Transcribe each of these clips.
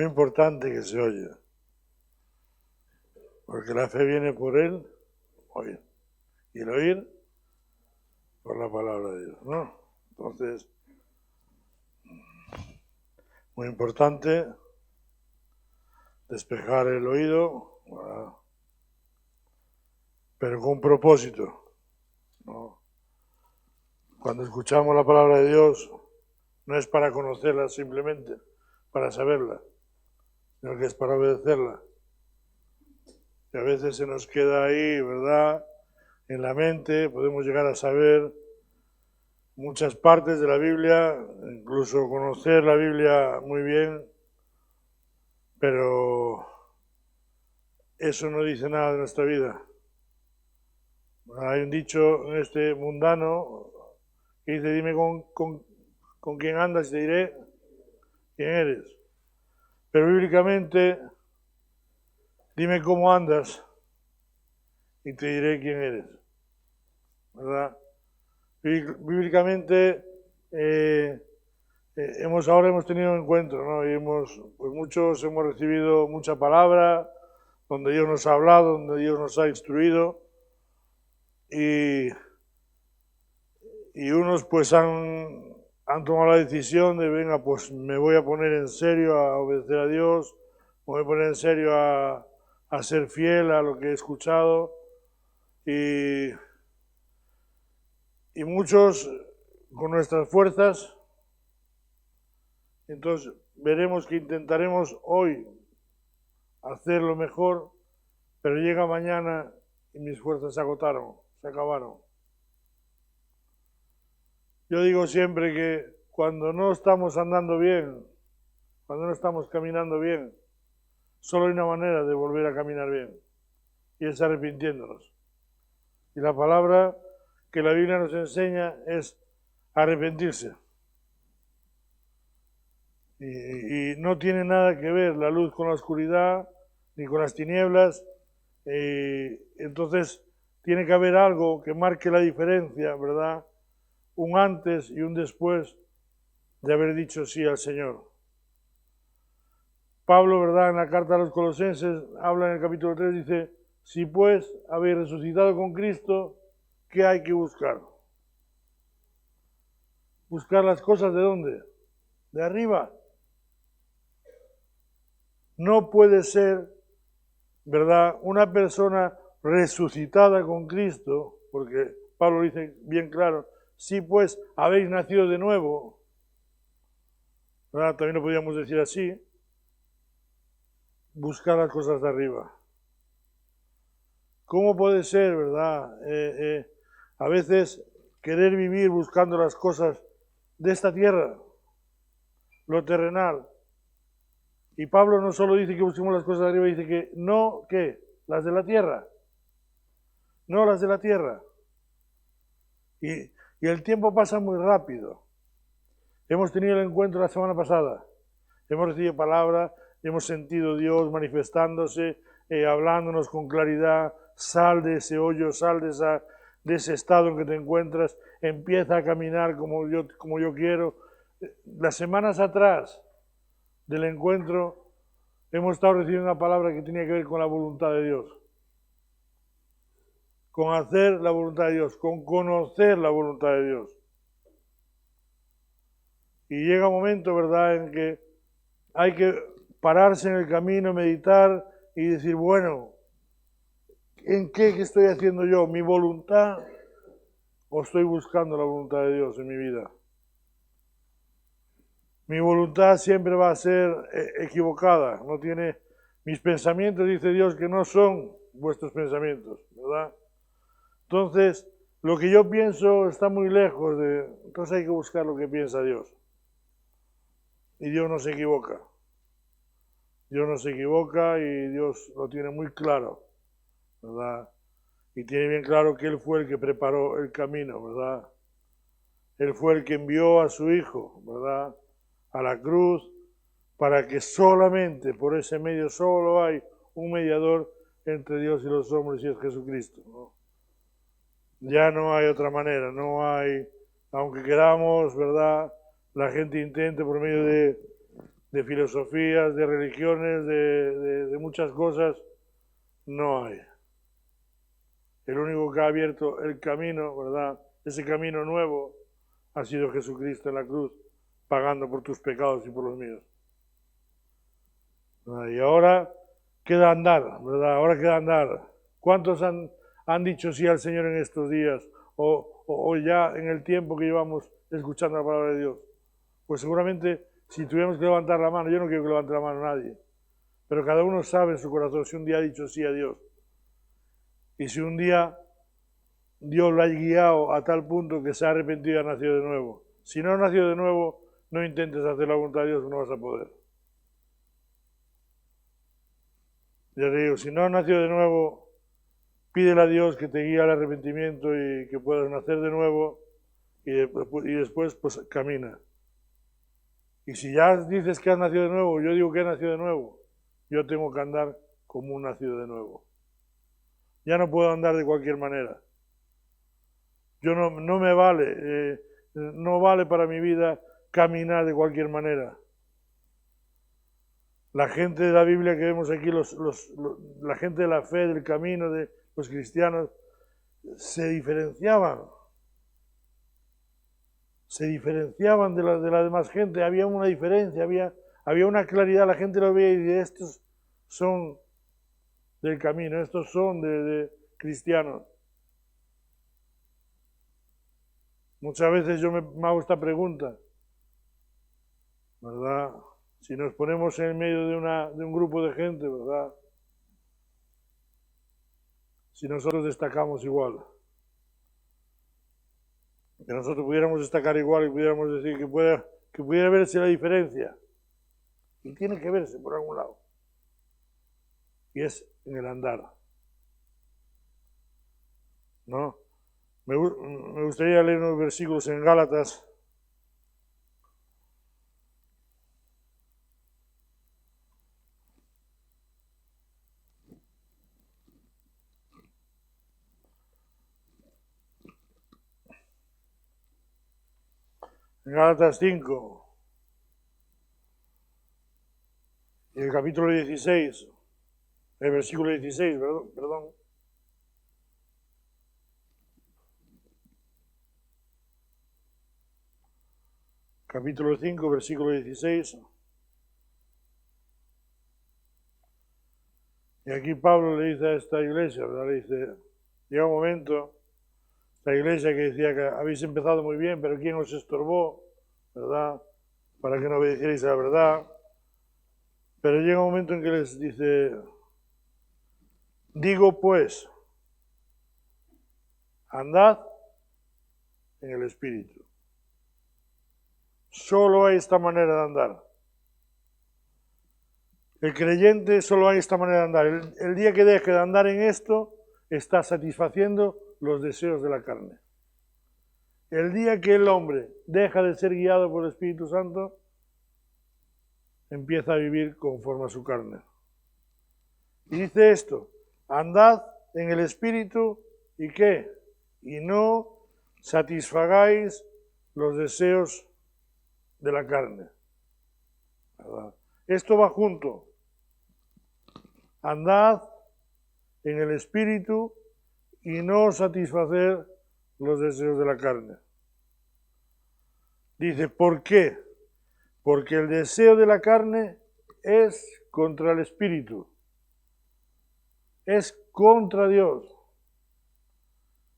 muy importante que se oye, porque la fe viene por el oír, y el oír por la palabra de Dios, ¿no? Entonces, muy importante despejar el oído, ¿verdad? Pero con propósito, ¿no? Cuando escuchamos la palabra de Dios, no es para conocerla simplemente, para saberla, sino que es para obedecerla. Y a veces se nos queda ahí, ¿verdad? En la mente, podemos llegar a saber muchas partes de la Biblia, incluso conocer la Biblia muy bien, pero eso no dice nada de nuestra vida. Hay un dicho en este mundano que dice, dime con quién andas y te diré quién eres. Pero bíblicamente, dime cómo andas y te diré quién eres. ¿Verdad? Bíblicamente, ahora hemos tenido un encuentro, ¿no? Y pues muchos hemos recibido mucha palabra, donde Dios nos ha hablado, donde Dios nos ha instruido, y unos pues han tomado la decisión de, venga, pues me voy a poner en serio a obedecer a Dios, me voy a poner en serio a ser fiel a lo que he escuchado, y muchos con nuestras fuerzas. Entonces veremos que intentaremos hoy hacer lo mejor, pero llega mañana y mis fuerzas se agotaron, se acabaron. Yo digo siempre que cuando no estamos andando bien, cuando no estamos caminando bien, solo hay una manera de volver a caminar bien, y es arrepintiéndonos. Y la palabra que la Biblia nos enseña es arrepentirse. Y no tiene nada que ver la luz con la oscuridad, ni con las tinieblas. Entonces tiene que haber algo que marque la diferencia, ¿verdad? Un antes y un después de haber dicho sí al Señor. Pablo, ¿verdad? En la carta a los Colosenses habla en el capítulo 3, dice, si pues habéis resucitado con Cristo, ¿qué hay que buscar? Buscar las cosas ¿de dónde? De arriba. No puede ser, ¿verdad? Una persona resucitada con Cristo, porque Pablo dice bien claro, si pues habéis nacido de nuevo, ¿verdad? También lo podríamos decir así, buscar las cosas de arriba. ¿Cómo puede ser, verdad? A veces querer vivir buscando las cosas de esta tierra, lo terrenal. Y Pablo no solo dice que busquemos las cosas de arriba, dice que no, ¿qué? Las de la tierra. No las de la tierra. Y el tiempo pasa muy rápido. Hemos tenido el encuentro la semana pasada. Hemos recibido palabra, hemos sentido Dios manifestándose, hablándonos con claridad. Sal de ese hoyo, sal de ese estado en que te encuentras, empieza a caminar como yo quiero. Las semanas atrás del encuentro hemos estado recibiendo una palabra que tenía que ver con la voluntad de Dios. Con hacer la voluntad de Dios, con conocer la voluntad de Dios. Y llega un momento, ¿verdad?, en que hay que pararse en el camino, meditar y decir, bueno, ¿en qué estoy haciendo yo? ¿Mi voluntad o estoy buscando la voluntad de Dios en mi vida? Mi voluntad siempre va a ser equivocada, no tiene... Mis pensamientos, dice Dios, que no son vuestros pensamientos, ¿verdad? Entonces, lo que yo pienso está muy lejos de... Entonces hay que buscar lo que piensa Dios. Y Dios no se equivoca. Dios no se equivoca y Dios lo tiene muy claro, ¿verdad? Y tiene bien claro que Él fue el que preparó el camino, ¿verdad? Él fue el que envió a su Hijo, ¿verdad?, a la cruz, para que solamente por ese medio solo hay un mediador entre Dios y los hombres y es Jesucristo, ¿no? Ya no hay otra manera, no hay, aunque queramos, ¿verdad?, la gente intente por medio de de filosofías, de religiones, de muchas cosas, no hay. El único que ha abierto el camino, ¿verdad? Ese camino nuevo ha sido Jesucristo en la cruz, pagando por tus pecados y por los míos. Y ahora queda andar, ¿verdad? Ahora queda andar. ¿Cuántos han dicho sí al Señor en estos días? O ya en el tiempo que llevamos escuchando la palabra de Dios. Pues seguramente si tuviéramos que levantar la mano, yo no quiero que levante la mano nadie, pero cada uno sabe en su corazón si un día ha dicho sí a Dios. Y si un día Dios lo ha guiado a tal punto que se ha arrepentido y ha nacido de nuevo. Si no ha nacido de nuevo, no intentes hacer la voluntad de Dios, no vas a poder. Ya te digo, si no has nacido de nuevo, pídele a Dios que te guíe al arrepentimiento y que puedas nacer de nuevo y después pues camina. Y si ya dices que has nacido de nuevo, yo digo que he nacido de nuevo, yo tengo que andar como un nacido de nuevo. Ya no puedo andar de cualquier manera. Yo no me vale, no vale para mi vida caminar de cualquier manera. La gente de la Biblia que vemos aquí, la gente de la fe, del camino de los cristianos, se diferenciaban de la demás gente, había una diferencia, había una claridad, la gente lo veía y decía, estos son del camino, estos son de cristianos. Muchas veces yo me hago esta pregunta, ¿verdad? Si nos ponemos en medio de un grupo de gente, ¿verdad? Si nosotros destacamos igual. Que nosotros pudiéramos destacar igual y pudiéramos decir que pudiera verse la diferencia. Y tiene que verse por algún lado. Y es en el andar. ¿No? Me gustaría leer unos versículos en Gálatas. En Gálatas 5, en el capítulo 16, el versículo 16, perdón. Capítulo 5, versículo 16. Y aquí Pablo le dice a esta iglesia, ¿verdad? Le dice, llega un momento, esta iglesia que decía que habéis empezado muy bien, pero ¿quién os estorbó? ¿Verdad? Para que no obedecierais a la verdad. Pero llega un momento en que les dice, digo pues, andad en el Espíritu. Solo hay esta manera de andar. El creyente solo hay esta manera de andar. El día que deje de andar en esto, está satisfaciendo los deseos de la carne. El día que el hombre deja de ser guiado por el Espíritu Santo, empieza a vivir conforme a su carne. Y dice esto, andad en el Espíritu, ¿y qué? Y no satisfagáis los deseos de la carne. ¿Verdad? Esto va junto. Andad en el Espíritu y no satisfacer los deseos de la carne. Dice, ¿por qué? Porque el deseo de la carne es contra el Espíritu. Es contra Dios.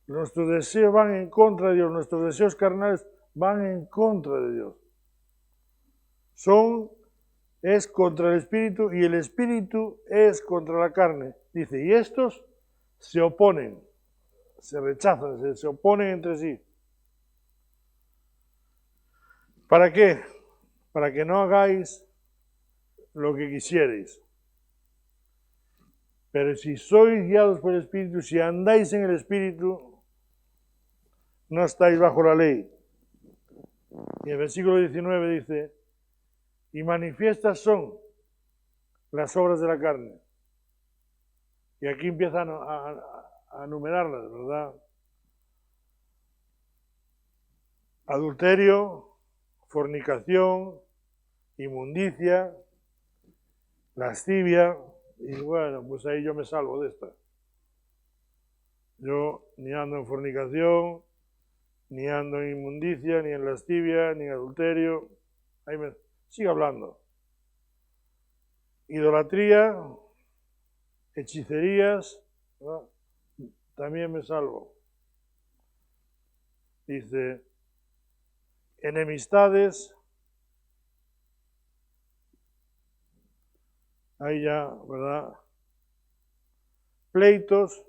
Nuestros deseos van en contra de Dios. Nuestros deseos carnales van en contra de Dios. Es contra el Espíritu y el Espíritu es contra la carne. Dice, y estos se oponen, se rechazan, se oponen entre sí. ¿Para qué? Para que no hagáis lo que quisierais. Pero si sois guiados por el Espíritu, si andáis en el Espíritu, no estáis bajo la ley. Y el versículo 19 dice, y manifiestas son las obras de la carne. Y aquí empiezan a enumerarlas, ¿verdad? Adulterio, fornicación, inmundicia, lascivia, y bueno, pues ahí yo me salvo de esta. Yo ni ando en fornicación, ni ando en inmundicia, ni en lascivia, ni en adulterio. Ahí me sigue hablando. Idolatría, hechicerías, ¿no? También me salvo. Dice, enemistades, ahí ya, ¿verdad? Pleitos,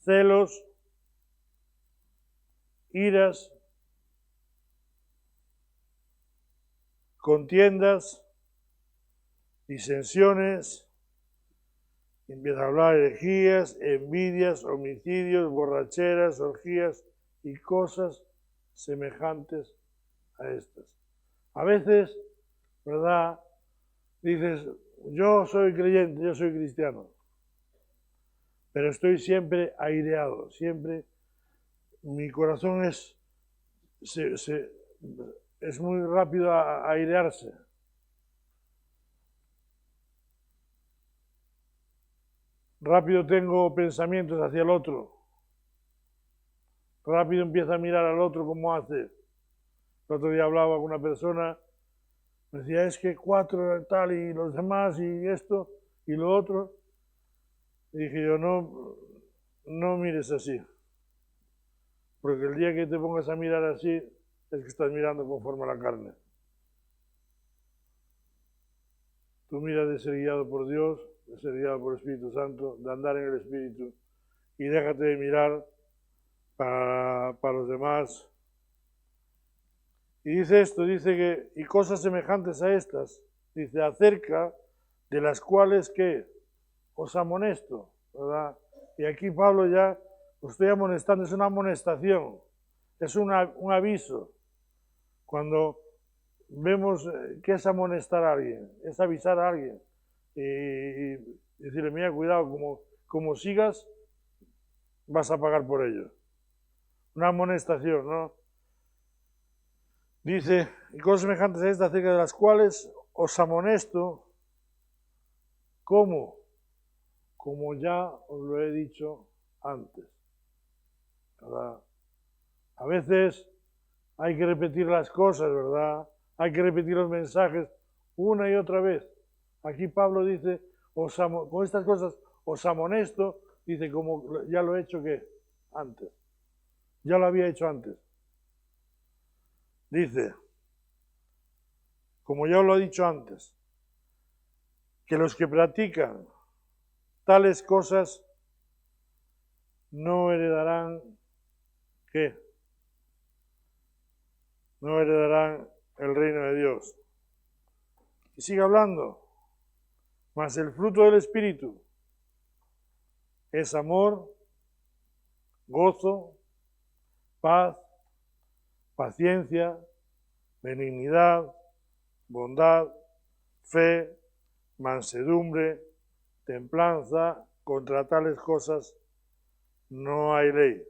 celos, iras, contiendas, disensiones, empieza a hablar herejías, envidias, homicidios, borracheras, orgías y cosas semejantes a estas. A veces, ¿verdad? Dices, yo soy creyente, yo soy cristiano, pero estoy siempre aireado, siempre mi corazón es muy rápido a airearse. Rápido tengo pensamientos hacia el otro. Rápido empiezo a mirar al otro como hace. El otro día hablaba con una persona, me decía, es que 4 tal y los demás y esto y lo otro. Y dije yo, no mires así. Porque el día que te pongas a mirar así, es que estás mirando conforme a la carne. Tú miras de ser guiado por Dios, de ser guiado por el Espíritu Santo, de andar en el Espíritu, y déjate de mirar para los demás. Y dice esto, dice que, y cosas semejantes a estas, dice, acerca de las cuales que os amonesto, ¿verdad? Y aquí Pablo ya os estoy amonestando, es una amonestación, es un aviso. Cuando vemos que es amonestar a alguien, es avisar a alguien y decirle, mira, cuidado, como sigas, vas a pagar por ello. Una amonestación, ¿no? Dice, y cosas semejantes a esta, acerca de las cuales os amonesto, ¿cómo? Como ya os lo he dicho antes, ¿verdad? A veces hay que repetir las cosas, ¿verdad? Hay que repetir los mensajes una y otra vez. Aquí Pablo dice, con estas cosas os amonesto, dice, como ya lo he hecho que antes. Ya lo había hecho antes. Dice, como ya os lo he dicho antes, que los que practican tales cosas no heredarán, ¿qué? No heredarán el reino de Dios. Y sigue hablando. Mas el fruto del Espíritu es amor, gozo, paz, paciencia, benignidad, bondad, fe, mansedumbre, templanza. Contra tales cosas no hay ley.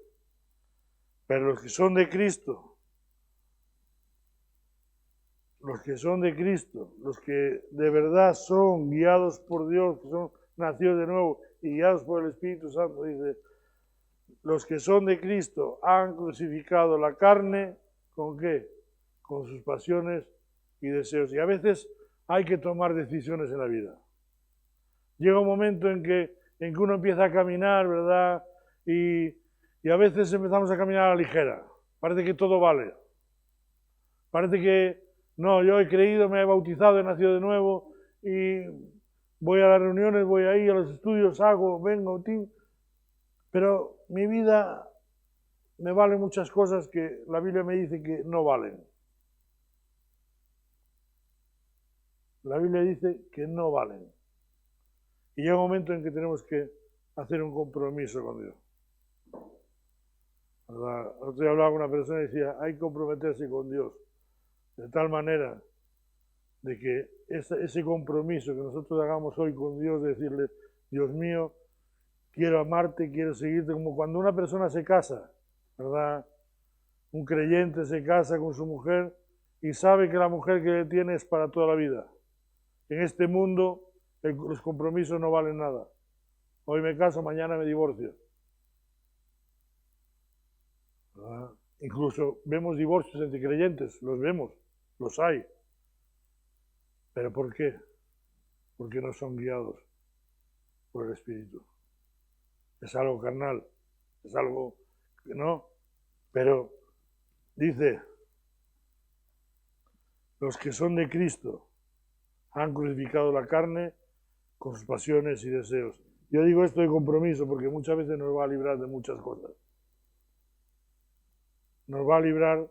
Pero los que son de Cristo, los que de verdad son guiados por Dios, que son nacidos de nuevo y guiados por el Espíritu Santo, dice, los que son de Cristo han crucificado la carne, ¿con qué? Con sus pasiones y deseos. Y a veces hay que tomar decisiones en la vida. Llega un momento en que uno empieza a caminar, ¿verdad? Y a veces empezamos a caminar a la ligera. Parece que todo vale. Parece que, no, yo he creído, me he bautizado, he nacido de nuevo y voy a las reuniones, voy ahí a los estudios, hago, vengo, pero mi vida me valen muchas cosas que la Biblia me dice que no valen. La Biblia dice que no valen. Y llega un momento en que tenemos que hacer un compromiso con Dios. ¿Verdad? Otro día hablaba con una persona y decía, hay que comprometerse con Dios. De tal manera de que ese compromiso que nosotros hagamos hoy con Dios, de decirle, Dios mío, quiero amarte, quiero seguirte, como cuando una persona se casa, ¿verdad? Un creyente se casa con su mujer y sabe que la mujer que tiene es para toda la vida. En este mundo los compromisos no valen nada. Hoy me caso, mañana me divorcio. Incluso vemos divorcios entre creyentes, los vemos, los hay. ¿Pero por qué? Porque no son guiados por el Espíritu. Es algo carnal, es algo que no. Pero dice, los que son de Cristo han crucificado la carne con sus pasiones y deseos. Yo digo esto de compromiso porque muchas veces nos va a librar de muchas cosas. Nos va a librar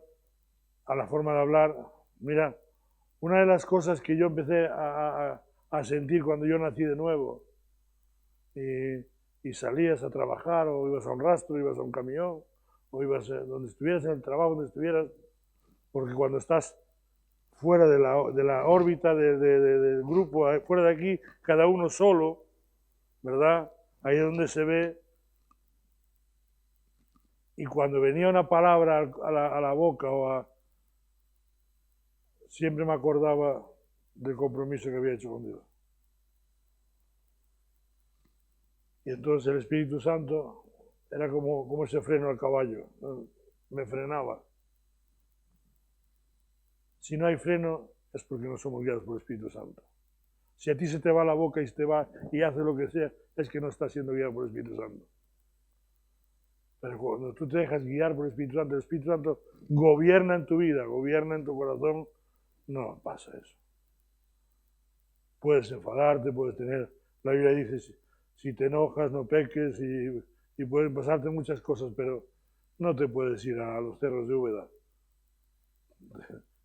a la forma de hablar. Mira, una de las cosas que yo empecé a sentir cuando yo nací de nuevo y salías a trabajar o ibas a un rastro, ibas a un camión o ibas donde estuvieras, en el trabajo donde estuvieras, porque cuando estás fuera de la órbita del grupo, fuera de aquí, cada uno solo, ¿verdad? Ahí es donde se ve. Y cuando venía una palabra a la boca siempre me acordaba del compromiso que había hecho con Dios. Y entonces el Espíritu Santo era como ese freno al caballo, ¿no? Me frenaba. Si no hay freno es porque no somos guiados por el Espíritu Santo. Si a ti se te va la boca y se te va y haces lo que sea, es que no estás siendo guiado por el Espíritu Santo. Pero cuando tú te dejas guiar por el Espíritu Santo gobierna en tu vida, gobierna en tu corazón, no pasa eso. Puedes enfadarte, puedes tener, la Biblia dice, si te enojas no peques y pueden pasarte muchas cosas, pero no te puedes ir a los cerros de Úbeda.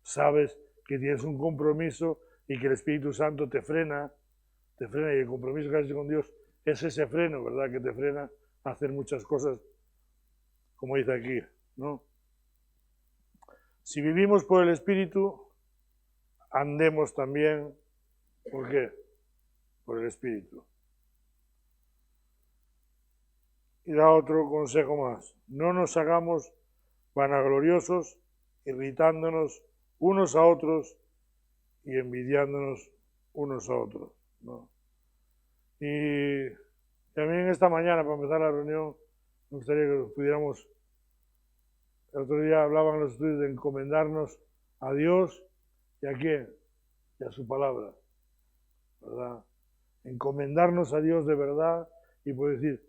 Sabes que tienes un compromiso y que el Espíritu Santo te frena y el compromiso que haces con Dios es ese freno, ¿verdad? Que te frena a hacer muchas cosas, como dice aquí, ¿no? Si vivimos por el Espíritu, andemos también, ¿por qué? Por el Espíritu. Y da otro consejo más, no nos hagamos vanagloriosos, irritándonos unos a otros y envidiándonos unos a otros, ¿no? Y también esta mañana, para empezar la reunión, me gustaría que pudiéramos, el otro día hablaban los estudios de encomendarnos a Dios y a quién, y a su palabra, ¿verdad? Encomendarnos a Dios de verdad y poder decir,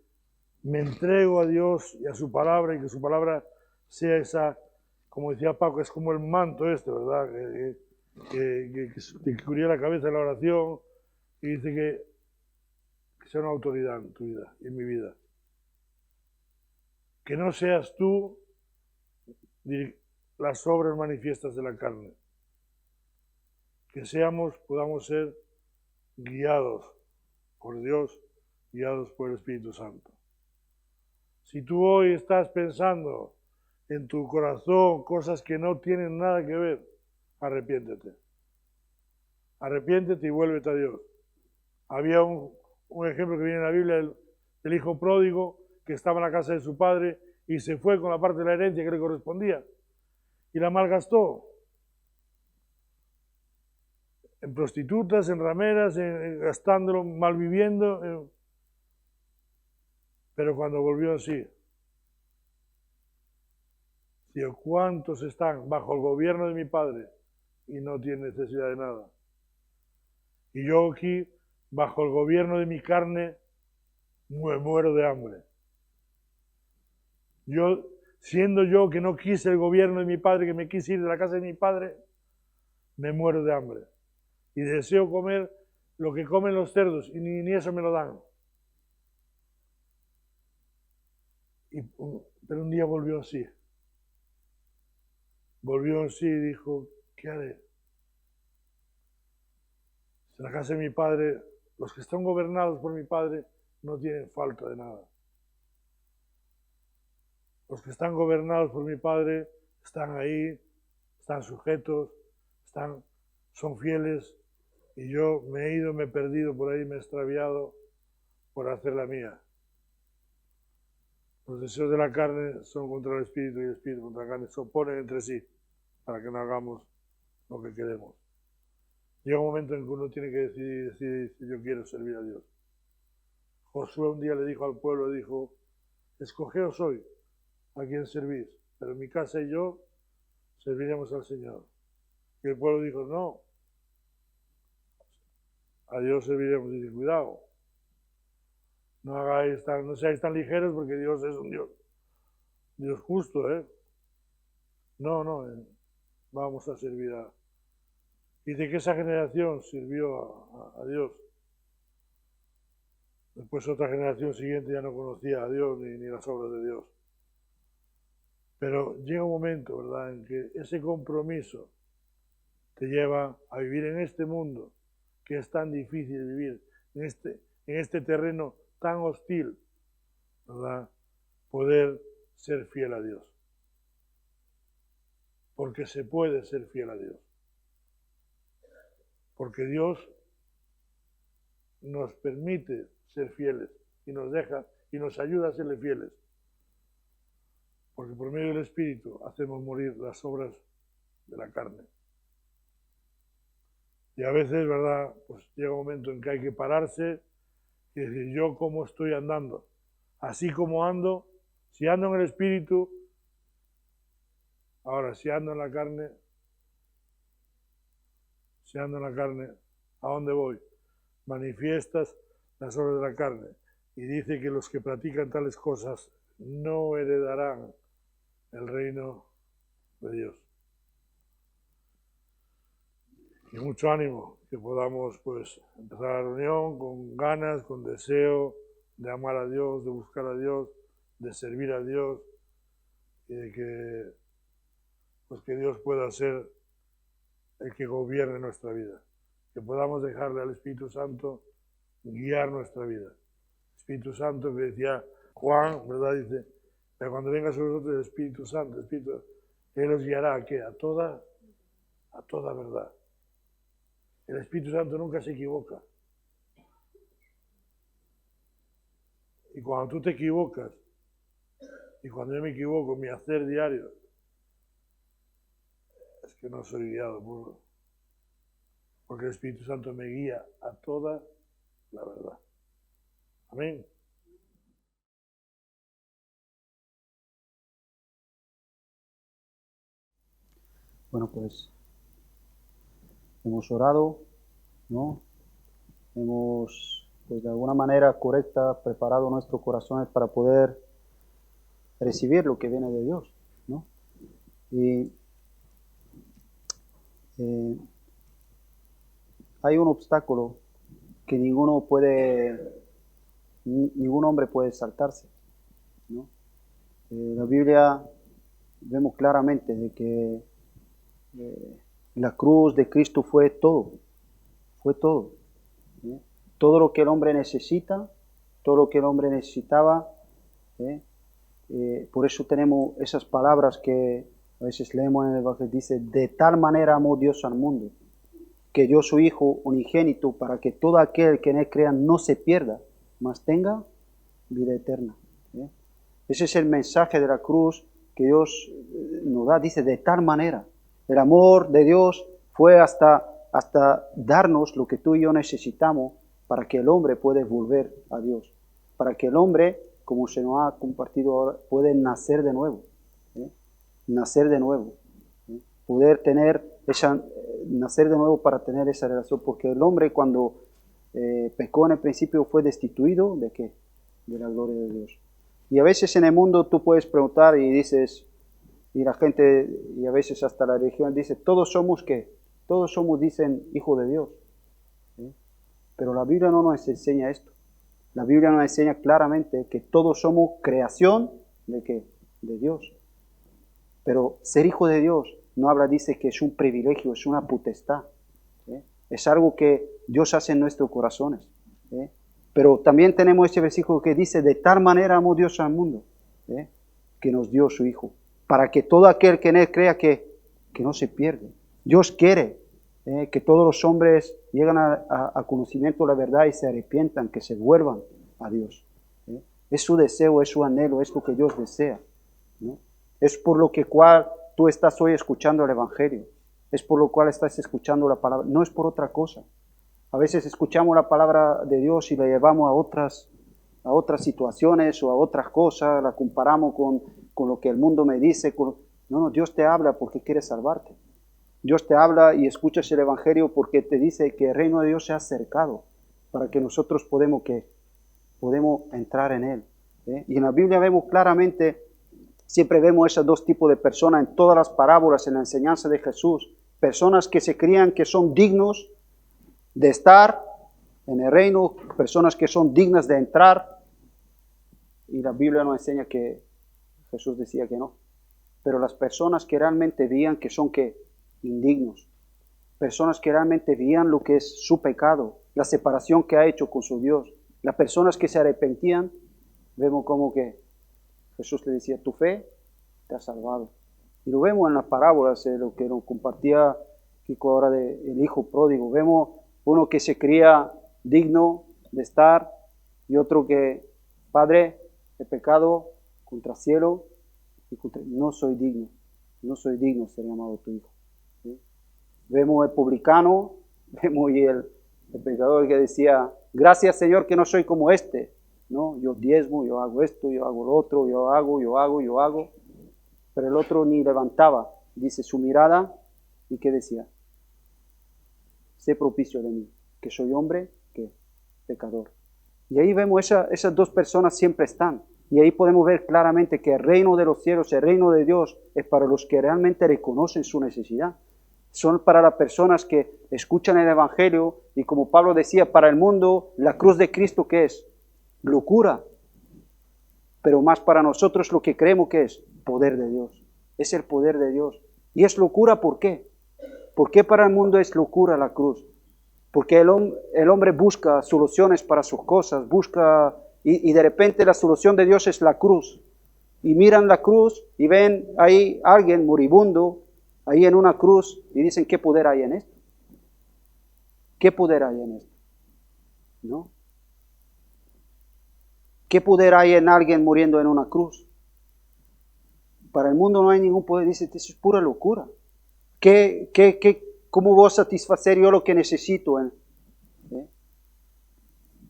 me entrego a Dios y a su palabra y que su palabra sea esa, como decía Paco, es como el manto ¿verdad? Que cubría la cabeza de la oración y dice que sea una autoridad en tu vida y en mi vida. Que no seas tú las obras manifiestas de la carne. Que podamos ser guiados por Dios, guiados por el Espíritu Santo. Si tú hoy estás pensando en tu corazón cosas que no tienen nada que ver, arrepiéntete. Arrepiéntete y vuélvete a Dios. Había un ejemplo que viene en la Biblia del hijo pródigo que estaba en la casa de su padre y se fue con la parte de la herencia que le correspondía y la malgastó en prostitutas, en rameras, gastándolo, malviviendo. Pero cuando volvió así, dijo, ¿cuántos están bajo el gobierno de mi padre y no tienen necesidad de nada? Y yo aquí, bajo el gobierno de mi carne, me muero de hambre. Siendo yo que no quise el gobierno de mi padre, que me quise ir de la casa de mi padre, me muero de hambre. Y deseo comer lo que comen los cerdos y ni eso me lo dan. Pero un día volvió así. Volvió así y dijo, ¿qué haré? En la casa de mi padre, los que están gobernados por mi padre no tienen falta de nada. Los que están gobernados por mi padre están ahí, están sujetos, son fieles, y yo me he ido, me he perdido por ahí, me he extraviado por hacer la mía. Los deseos de la carne son contra el espíritu y el espíritu contra la carne se oponen entre sí para que no hagamos lo que queremos. Llega un momento en que uno tiene que decidir si yo quiero servir a Dios. Josué un día le dijo al pueblo, dijo, escogeos hoy a quién servís, pero mi casa y yo serviremos al Señor. Y el pueblo dijo, no, a Dios serviremos. Y dice, cuidado, no seáis tan ligeros porque Dios es un Dios justo, ¿eh? No, vamos a servir a... Dice que esa generación sirvió a Dios. Después otra generación siguiente ya no conocía a Dios ni las obras de Dios. Pero llega un momento, ¿verdad?, en que ese compromiso te lleva a vivir en este mundo que es tan difícil vivir, en este terreno tan hostil, ¿verdad?, poder ser fiel a Dios. Porque se puede ser fiel a Dios. Porque Dios nos permite ser fieles y nos deja y nos ayuda a serle fieles. Porque por medio del Espíritu hacemos morir las obras de la carne. Y a veces, ¿verdad?, pues llega un momento en que hay que pararse y decir, yo cómo estoy andando. Así como ando, si ando en el Espíritu, ahora si ando en la carne, ¿a dónde voy? Manifiestas las obras de la carne. Y dice que los que practican tales cosas no heredarán el reino de Dios. Y mucho ánimo, que podamos pues empezar la reunión con ganas, con deseo de amar a Dios, de buscar a Dios, de servir a Dios y de que Dios pueda ser el que gobierne nuestra vida. Que podamos dejarle al Espíritu Santo guiar nuestra vida. Espíritu Santo, que decía Juan, ¿verdad? Dice, pero cuando venga sobre nosotros el Espíritu Santo, Él os guiará ¿a qué? A toda verdad. El Espíritu Santo nunca se equivoca. Y cuando tú te equivocas, y cuando yo me equivoco, mi hacer diario, es que no soy guiado porque el Espíritu Santo me guía a toda la verdad. Amén. Bueno, pues hemos orado, ¿no? Hemos, pues de alguna manera correcta, preparado nuestros corazones para poder recibir lo que viene de Dios, ¿no? Y hay un obstáculo que ningún hombre puede saltarse, ¿no? La Biblia vemos claramente de que la cruz de Cristo fue todo, ¿eh? Todo lo que el hombre necesita, todo lo que el hombre necesitaba, por eso tenemos esas palabras que a veces leemos en el Evangelio, dice, de tal manera amó Dios al mundo, que dio su Hijo unigénito para que todo aquel que en él crea no se pierda, mas tenga vida eterna. Ese es el mensaje de la cruz que Dios nos da, dice, de tal manera. El amor de Dios fue hasta darnos lo que tú y yo necesitamos para que el hombre pueda volver a Dios, para que el hombre, como se nos ha compartido ahora, puede nacer de nuevo, nacer de nuevo, poder tener nacer de nuevo para tener esa relación, porque el hombre cuando pecó en el principio fue destituido ¿de qué? De la gloria de Dios. Y a veces en el mundo tú puedes preguntar y dices, y la gente, y a veces hasta la religión dice, todos somos ¿qué? Todos somos, dicen, hijos de Dios. Pero la Biblia no nos enseña esto. La Biblia nos enseña claramente que todos somos creación ¿de qué? De Dios. Pero ser hijo de Dios no habla, dice que es un privilegio, es una potestad. Es algo que Dios hace en nuestros corazones. Pero también tenemos este versículo que dice, de tal manera amó Dios al mundo, que nos dio su Hijo, para que todo aquel que en él crea que no se pierde. Dios quiere que todos los hombres lleguen a conocimiento de la verdad y se arrepientan, que se vuelvan a Dios. Es su deseo, es su anhelo, es lo que Dios desea, ¿no? Es por lo que cual tú estás hoy escuchando el Evangelio. es por lo cual estás escuchando la palabra, no es por otra cosa. A veces escuchamos la palabra de Dios y la llevamos a otras situaciones o a otras cosas, la comparamos con lo que el mundo me dice. No, Dios te habla porque quiere salvarte. Dios te habla y escuchas el Evangelio porque te dice que el reino de Dios se ha acercado para que nosotros podemos entrar en él. Y en la Biblia vemos claramente, siempre vemos esos dos tipos de personas en todas las parábolas, en la enseñanza de Jesús. Personas que se crean que son dignos de estar en el reino, personas que son dignas de entrar. Y la Biblia nos enseña que Jesús decía que no. Pero las personas que realmente veían que son indignos, personas que realmente veían lo que es su pecado, la separación que ha hecho con su Dios, las personas que se arrepentían, vemos como que Jesús le decía, tu fe te ha salvado. Y lo vemos en las parábolas, lo que nos compartía Kiko ahora del hijo pródigo. Vemos uno que se creía digno de estar y otro que, Padre, he pecado contra cielo y no soy digno de ser llamado tu hijo. ¿Sí? Vemos el publicano, vemos el pecador que decía, gracias Señor que no soy como este. No, yo diezmo, yo hago esto, yo hago lo otro, yo hago. Pero el otro ni levantaba, dice su mirada, ¿y qué decía? Sé propicio de mí, que soy hombre, que pecador. Y ahí vemos esas dos personas siempre están. Y ahí podemos ver claramente que el reino de los cielos, el reino de Dios, es para los que realmente reconocen su necesidad. Son para las personas que escuchan el Evangelio y como Pablo decía, para el mundo, la cruz de Cristo, ¿qué es? Locura. Pero más para nosotros lo que creemos que es poder de Dios. Es el poder de Dios. Y es locura, ¿por qué? ¿Por qué para el mundo es locura la cruz? Porque el hombre busca soluciones para sus cosas, y de repente la solución de Dios es la cruz. Y miran la cruz y ven ahí a alguien moribundo, ahí en una cruz, y dicen, ¿qué poder hay en esto? ¿Qué poder hay en esto? ¿No? ¿Qué poder hay en alguien muriendo en una cruz? Para el mundo no hay ningún poder. Dice, eso es pura locura. ¿Cómo voy a satisfacer yo lo que necesito?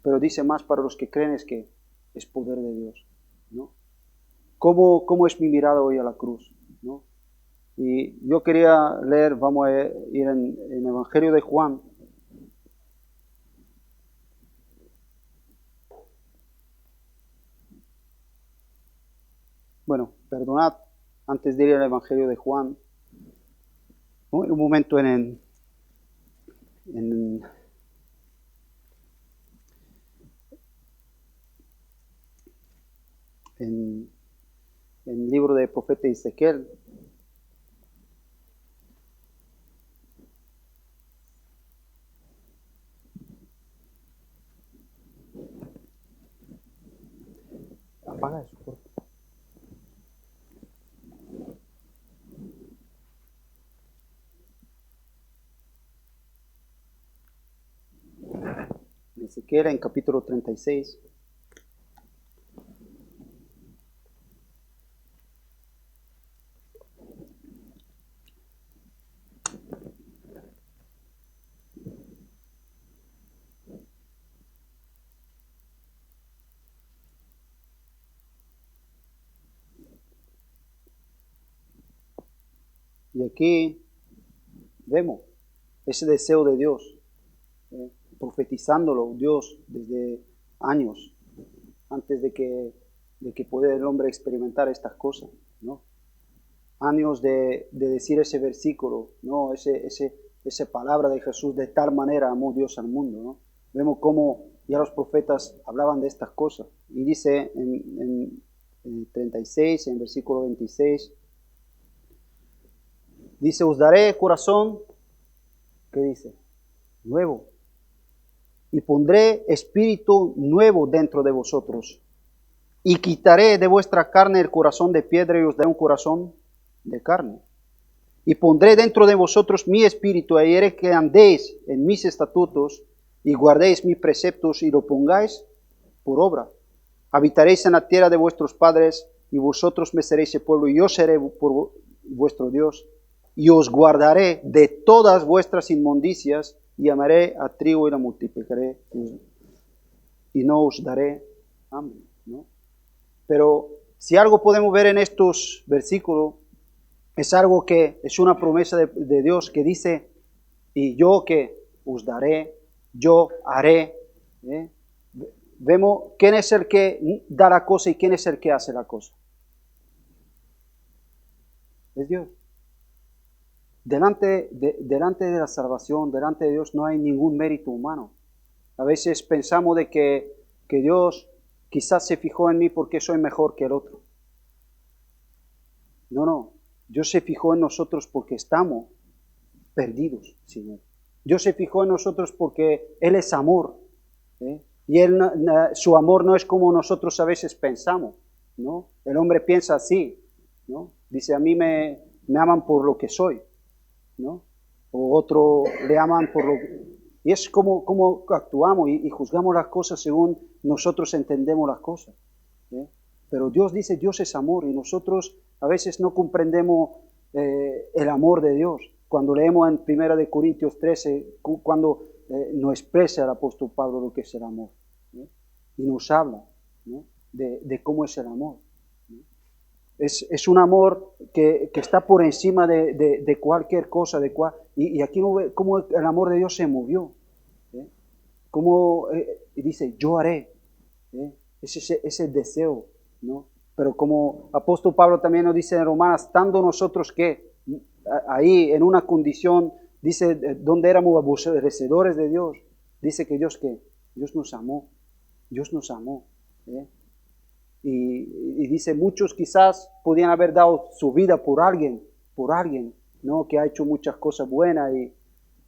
Pero dice más para los que creen es que es poder de Dios, ¿no? ¿Cómo es mi mirada hoy a la cruz? ¿No? Y yo quería leer, vamos a ir en el Evangelio de Juan. Bueno, perdonad, antes de ir al Evangelio de Juan, un momento en el libro del profeta Ezequiel. Apaga eso, por favor. Ezequiel en capítulo 36. Y aquí vemos ese deseo de Dios, profetizándolo Dios desde años, antes de que pueda el hombre experimentar estas cosas, ¿no? Años de decir ese versículo, ¿no? Esa palabra de Jesús, de tal manera amó Dios al mundo, ¿no? Vemos cómo ya los profetas hablaban de estas cosas. Y dice en 36, en versículo 26, dice, os daré corazón, ¿qué dice? Nuevo. Y pondré espíritu nuevo dentro de vosotros. Y quitaré de vuestra carne el corazón de piedra y os daré un corazón de carne. Y pondré dentro de vosotros mi espíritu y haré que andéis en mis estatutos y guardéis mis preceptos y lo pongáis por obra. Habitaréis en la tierra de vuestros padres y vosotros me seréis el pueblo y yo seré por vuestro Dios. y os guardaré de todas vuestras inmundicias, y amaré a trigo y la multiplicaré, y no os daré hambre, ¿no? Pero si algo podemos ver en estos versículos, es algo que es una promesa de Dios que dice, y yo que os daré, yo haré. ¿eh? Vemos quién es el que da la cosa y quién es el que hace la cosa. Es Dios. Delante de la salvación, delante de Dios no hay ningún mérito humano. A veces pensamos de que Dios quizás se fijó en mí porque soy mejor que el otro. No. Dios se fijó en nosotros porque estamos perdidos sin Él. Dios se fijó en nosotros porque Él es amor. Y su amor no es como nosotros a veces pensamos, ¿no? El hombre piensa así, ¿no? Dice, a mí me aman por lo que soy, ¿no? O otro le aman por lo que... Y es como actuamos y juzgamos las cosas según nosotros entendemos las cosas. Pero Dios dice, Dios es amor, y nosotros a veces no comprendemos el amor de Dios. Cuando leemos en 1 Corintios 13, cuando nos expresa el apóstol Pablo lo que es el amor, ¿no? Y nos habla, ¿no? de cómo es el amor, ¿no? Es un amor que está por encima de cualquier cosa, y aquí no ve cómo el amor de Dios se movió, y dice, yo haré, ese deseo, ¿no? Pero como apóstol Pablo también nos dice en Romanos, estando nosotros que ahí en una condición, dice, donde éramos aborrecedores de Dios, dice que Dios nos amó, y dice, muchos quizás podían haber dado su vida por alguien, ¿no? Que ha hecho muchas cosas buenas,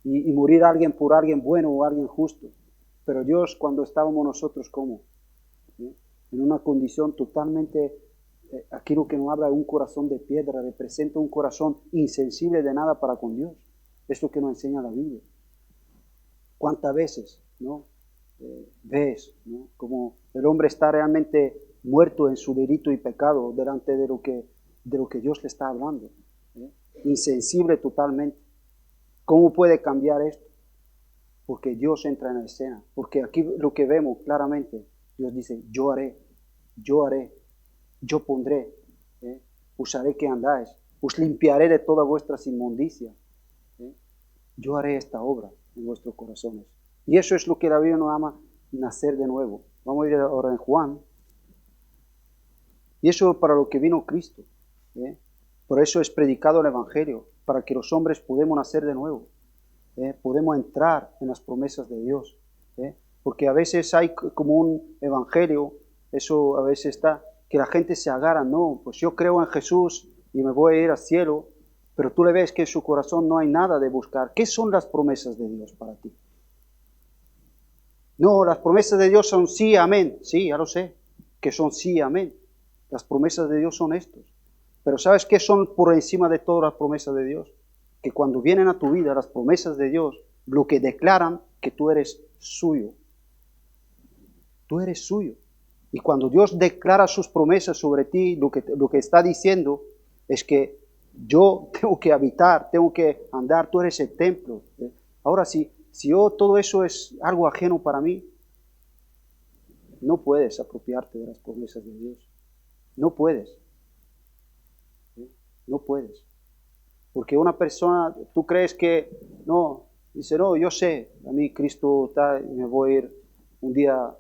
y morir alguien por alguien bueno o alguien justo. Pero Dios, cuando estábamos nosotros, ¿cómo? En una condición totalmente, aquello que nos habla de un corazón de piedra, representa un corazón insensible de nada para con Dios. Es lo que nos enseña la Biblia. ¿Cuántas veces, ¿no? Ves, ¿no? Como el hombre está realmente muerto en su delito y pecado delante de lo que Dios le está hablando, insensible totalmente. ¿Cómo puede cambiar esto? Porque Dios entra en la escena, porque aquí lo que vemos claramente, Dios dice, yo haré, yo pondré, os haré que andáis, os limpiaré de todas vuestras inmundicias, yo haré esta obra en vuestros corazones. Y eso es lo que la Biblia nos llama nacer de nuevo. Vamos a ir ahora en Juan. Y eso es para lo que vino Cristo. Por eso es predicado el Evangelio, para que los hombres podamos nacer de nuevo. Podemos entrar en las promesas de Dios. Porque a veces hay como un evangelio, eso a veces está, que la gente se agarra, no, pues yo creo en Jesús y me voy a ir al cielo, pero tú le ves que en su corazón no hay nada de buscar. ¿Qué son las promesas de Dios para ti? No, las promesas de Dios son sí, amén. Sí, ya lo sé, que son sí, amén. Las promesas de Dios son estos. Pero ¿sabes qué son por encima de todas las promesas de Dios? Que cuando vienen a tu vida las promesas de Dios, lo que declaran que tú eres suyo. Tú eres suyo. Y cuando Dios declara sus promesas sobre ti, lo que está diciendo es que yo tengo que habitar, tengo que andar, tú eres el templo. Ahora, si yo todo eso es algo ajeno para mí, no puedes apropiarte de las promesas de Dios. No puedes. No puedes. Porque una persona, tú crees que, no, dice, no, yo sé, a mí Cristo está, me voy a ir un día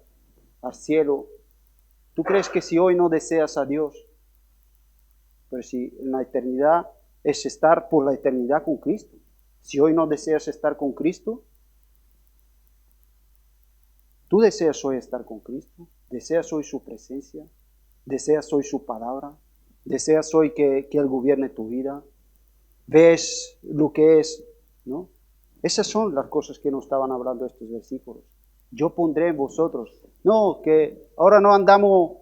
al cielo. ¿Tú crees que si hoy no deseas a Dios, pero si en la eternidad es estar por la eternidad con Cristo? Si hoy no deseas estar con Cristo, ¿tú deseas hoy estar con Cristo? ¿Deseas hoy su presencia? ¿Deseas hoy su palabra? ¿Deseas hoy que Él gobierne tu vida? ¿Ves lo que es? ¿No? Esas son las cosas que nos estaban hablando estos versículos. Yo pondré en vosotros. No, que ahora no andamos,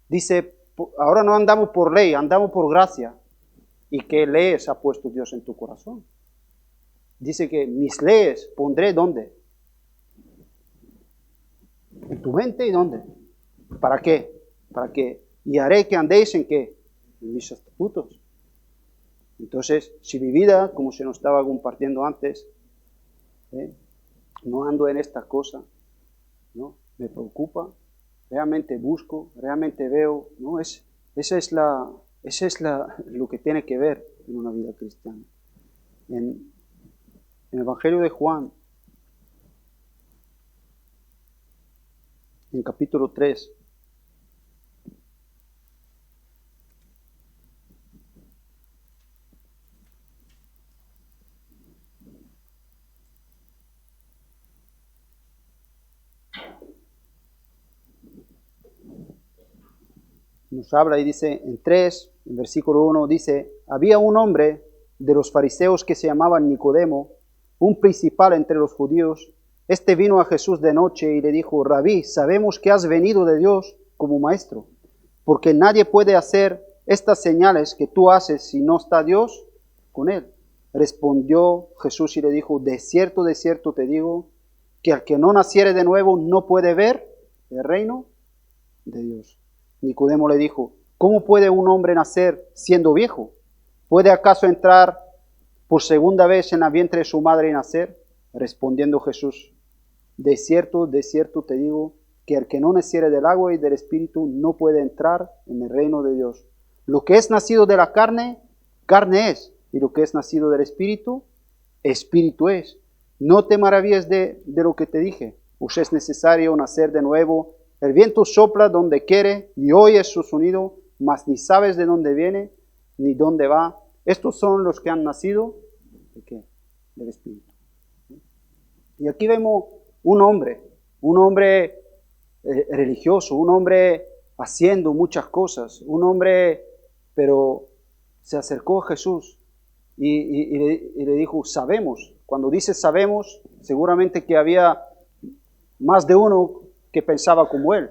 dice, ahora no andamos por ley, andamos por gracia. ¿Y qué leyes ha puesto Dios en tu corazón? Dice que mis leyes pondré ¿dónde? En tu mente y ¿dónde? ¿Para qué? Para que, y haré que andéis en qué? En mis estatutos. Entonces, si mi vida, como se nos estaba compartiendo antes, no ando en esta cosa, ¿no? Me preocupa, realmente busco, realmente veo, ¿no? Esa es lo que tiene que ver en una vida cristiana. En el Evangelio de Juan, en capítulo 3, nos habla y dice, en versículo 1, dice, había un hombre de los fariseos que se llamaba Nicodemo, un principal entre los judíos. Este vino a Jesús de noche y le dijo, Rabí, sabemos que has venido de Dios como maestro, porque nadie puede hacer estas señales que tú haces si no está Dios con él. Respondió Jesús y le dijo, de cierto te digo, que al que no naciere de nuevo no puede ver el reino de Dios. Nicodemo le dijo, ¿cómo puede un hombre nacer siendo viejo? ¿Puede acaso entrar por segunda vez en la vientre de su madre y nacer? Respondiendo Jesús, de cierto te digo, que el que no naciere del agua y del Espíritu no puede entrar en el reino de Dios. Lo que es nacido de la carne, carne es, y lo que es nacido del Espíritu, Espíritu es. No te maravilles de lo que te dije, pues es necesario nacer de nuevo. El viento sopla donde quiere y oyes su sonido, mas ni sabes de dónde viene ni dónde va. Estos son los que han nacido ¿de qué? Del Espíritu. Y aquí vemos un hombre religioso, un hombre haciendo muchas cosas, un hombre, pero se acercó a Jesús y le dijo, sabemos. Cuando dice sabemos, seguramente que había más de uno que pensaba como él,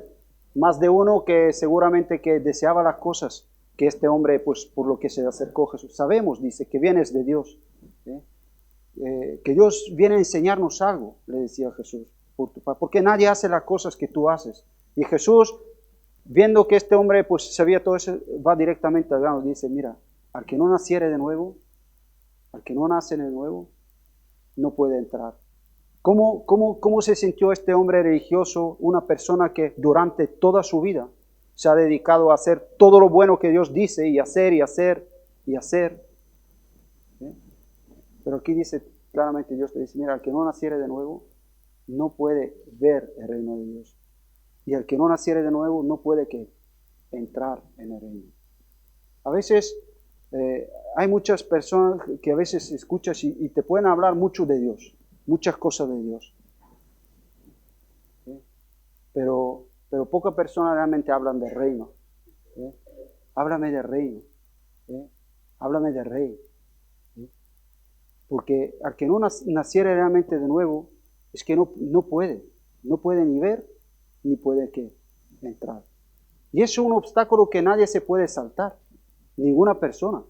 más de uno que seguramente que deseaba las cosas que este hombre, pues por lo que se acercó a Jesús. Sabemos, dice, que vienes de Dios, que Dios viene a enseñarnos algo, le decía Jesús, porque nadie hace las cosas que tú haces. Y Jesús, viendo que este hombre pues sabía todo eso, va directamente al grano, dice, mira, al que no naciere de nuevo, al que no nace de nuevo, no puede entrar. ¿Cómo se sintió este hombre religioso, una persona que durante toda su vida se ha dedicado a hacer todo lo bueno que Dios dice y hacer y hacer y hacer? Pero aquí dice claramente, Dios te dice, mira, al que no naciere de nuevo, no puede ver el reino de Dios. Y al que no naciere de nuevo, no puede entrar en el reino. A veces hay muchas personas que a veces escuchas y te pueden hablar mucho de Dios, muchas cosas de Dios. Pero pocas personas realmente hablan del reino. Háblame del reino. Háblame del rey. Porque al que no naciera realmente de nuevo, es que no puede ni ver, ni puede entrar. Y es un obstáculo que nadie se puede saltar, ninguna persona.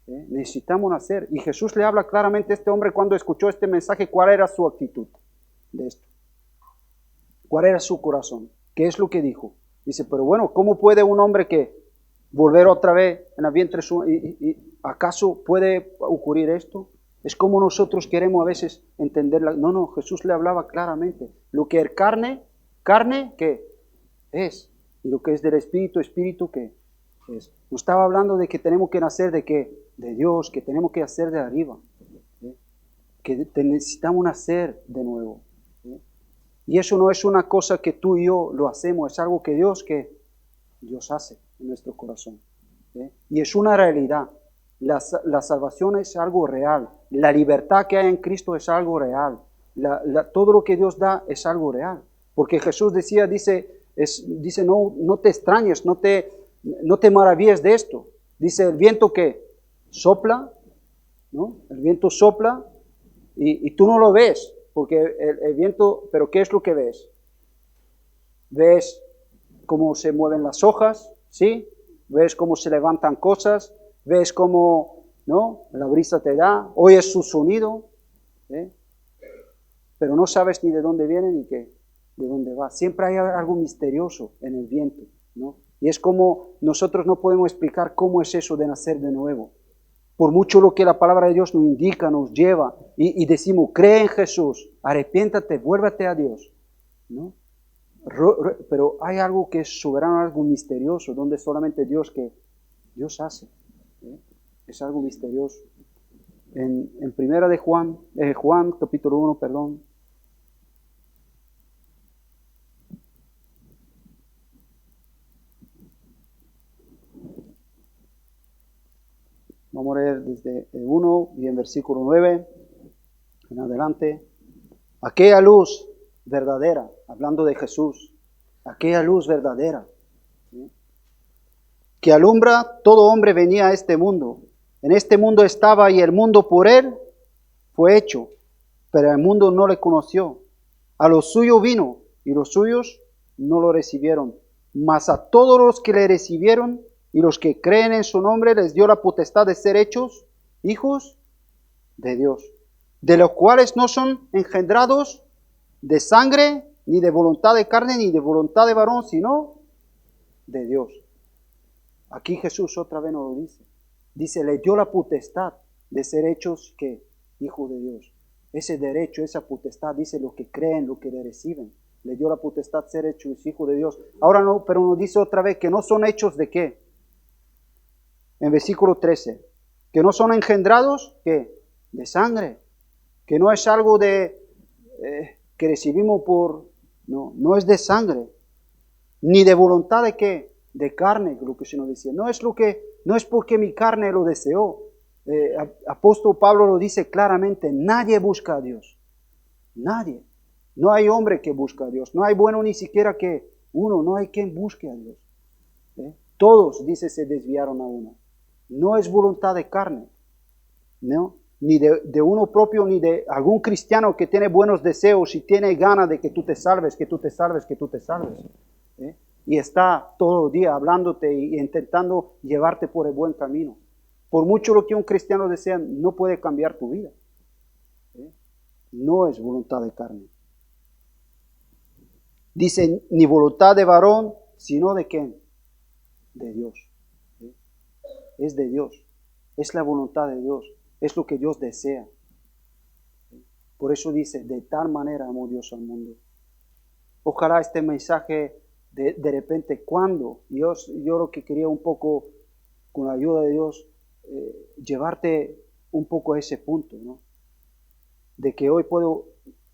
Necesitamos nacer. Y Jesús le habla claramente a este hombre cuando escuchó este mensaje, cuál era su actitud de esto. ¿Cuál era su corazón? ¿Qué es lo que dijo? Dice, pero bueno, ¿cómo puede un hombre que volver otra vez en el vientre ¿acaso puede ocurrir esto? Es como nosotros queremos a veces entenderla. No, Jesús le hablaba claramente. Lo que es carne, ¿qué es? Y lo que es del Espíritu, Espíritu, ¿qué es? No estaba hablando de que tenemos que nacer de qué, de Dios, que tenemos que hacer de arriba. Que necesitamos nacer de nuevo. Y eso no es una cosa que tú y yo lo hacemos, es algo que Dios hace en nuestro corazón. Y es una realidad. La salvación es algo real. La libertad que hay en Cristo es algo real. Todo lo que Dios da es algo real. Porque Jesús dice no te extrañes, no te maravilles de esto. Dice el viento que sopla, ¿no? El viento sopla y tú no lo ves. Porque el viento, pero ¿qué es lo que ves? Ves cómo se mueven las hojas, ¿sí? Ves cómo se levantan cosas, ves cómo, ¿no? La brisa te da, oyes su sonido, pero no sabes ni de dónde viene ni de dónde va. Siempre hay algo misterioso en el viento, ¿no? Y es como nosotros no podemos explicar cómo es eso de nacer de nuevo. Por mucho lo que la palabra de Dios nos indica, nos lleva, y decimos, cree en Jesús, arrepiéntate, vuélvete a Dios, ¿no? Pero hay algo que es soberano, algo misterioso, donde solamente Dios hace. ¿Eh? Es algo misterioso. En primera de Juan capítulo 1, perdón. Vamos a leer desde el 1 y en versículo 9 en adelante. Aquella luz verdadera, hablando de Jesús, aquella luz verdadera, ¿sí?, que alumbra todo hombre venía a este mundo. En este mundo estaba y el mundo por él fue hecho, pero el mundo no le conoció. A los suyos vino y los suyos no lo recibieron. Mas a todos los que le recibieron y los que creen en su nombre les dio la potestad de ser hechos hijos de Dios, de los cuales no son engendrados de sangre, ni de voluntad de carne, ni de voluntad de varón, sino de Dios. Aquí Jesús otra vez nos lo dice. Dice, le dio la potestad de ser hechos, ¿qué? Hijos de Dios. Ese derecho, esa potestad, dice, los que creen, los que le reciben. Le dio la potestad de ser hechos hijos de Dios. Ahora no, pero nos dice otra vez que no son hechos de ¿qué? En versículo 13. Que no son engendrados, ¿qué? De sangre. Que no es algo de que recibimos no es de sangre. Ni de voluntad de ¿qué? De carne, lo que se nos decía. No es porque mi carne lo deseó. Apóstol Pablo lo dice claramente, nadie busca a Dios. Nadie. No hay hombre que busca a Dios. No hay bueno ni siquiera que uno. No hay quien busque a Dios. Todos, dice, se desviaron a uno. No es voluntad de carne, ¿no? Ni de uno propio, ni de algún cristiano que tiene buenos deseos y tiene ganas de que tú te salves, que tú te salves, que tú te salves. Y está todo el día hablándote y intentando llevarte por el buen camino. Por mucho lo que un cristiano desea, no puede cambiar tu vida. No es voluntad de carne. Dice, ni voluntad de varón, sino de ¿quién? De Dios. Es de Dios. Es la voluntad de Dios. Es lo que Dios desea. Por eso dice, de tal manera amó Dios al mundo. Ojalá este mensaje de repente, ¿cuándo? Yo lo que quería un poco, con la ayuda de Dios, llevarte un poco a ese punto, ¿no? De que hoy puedo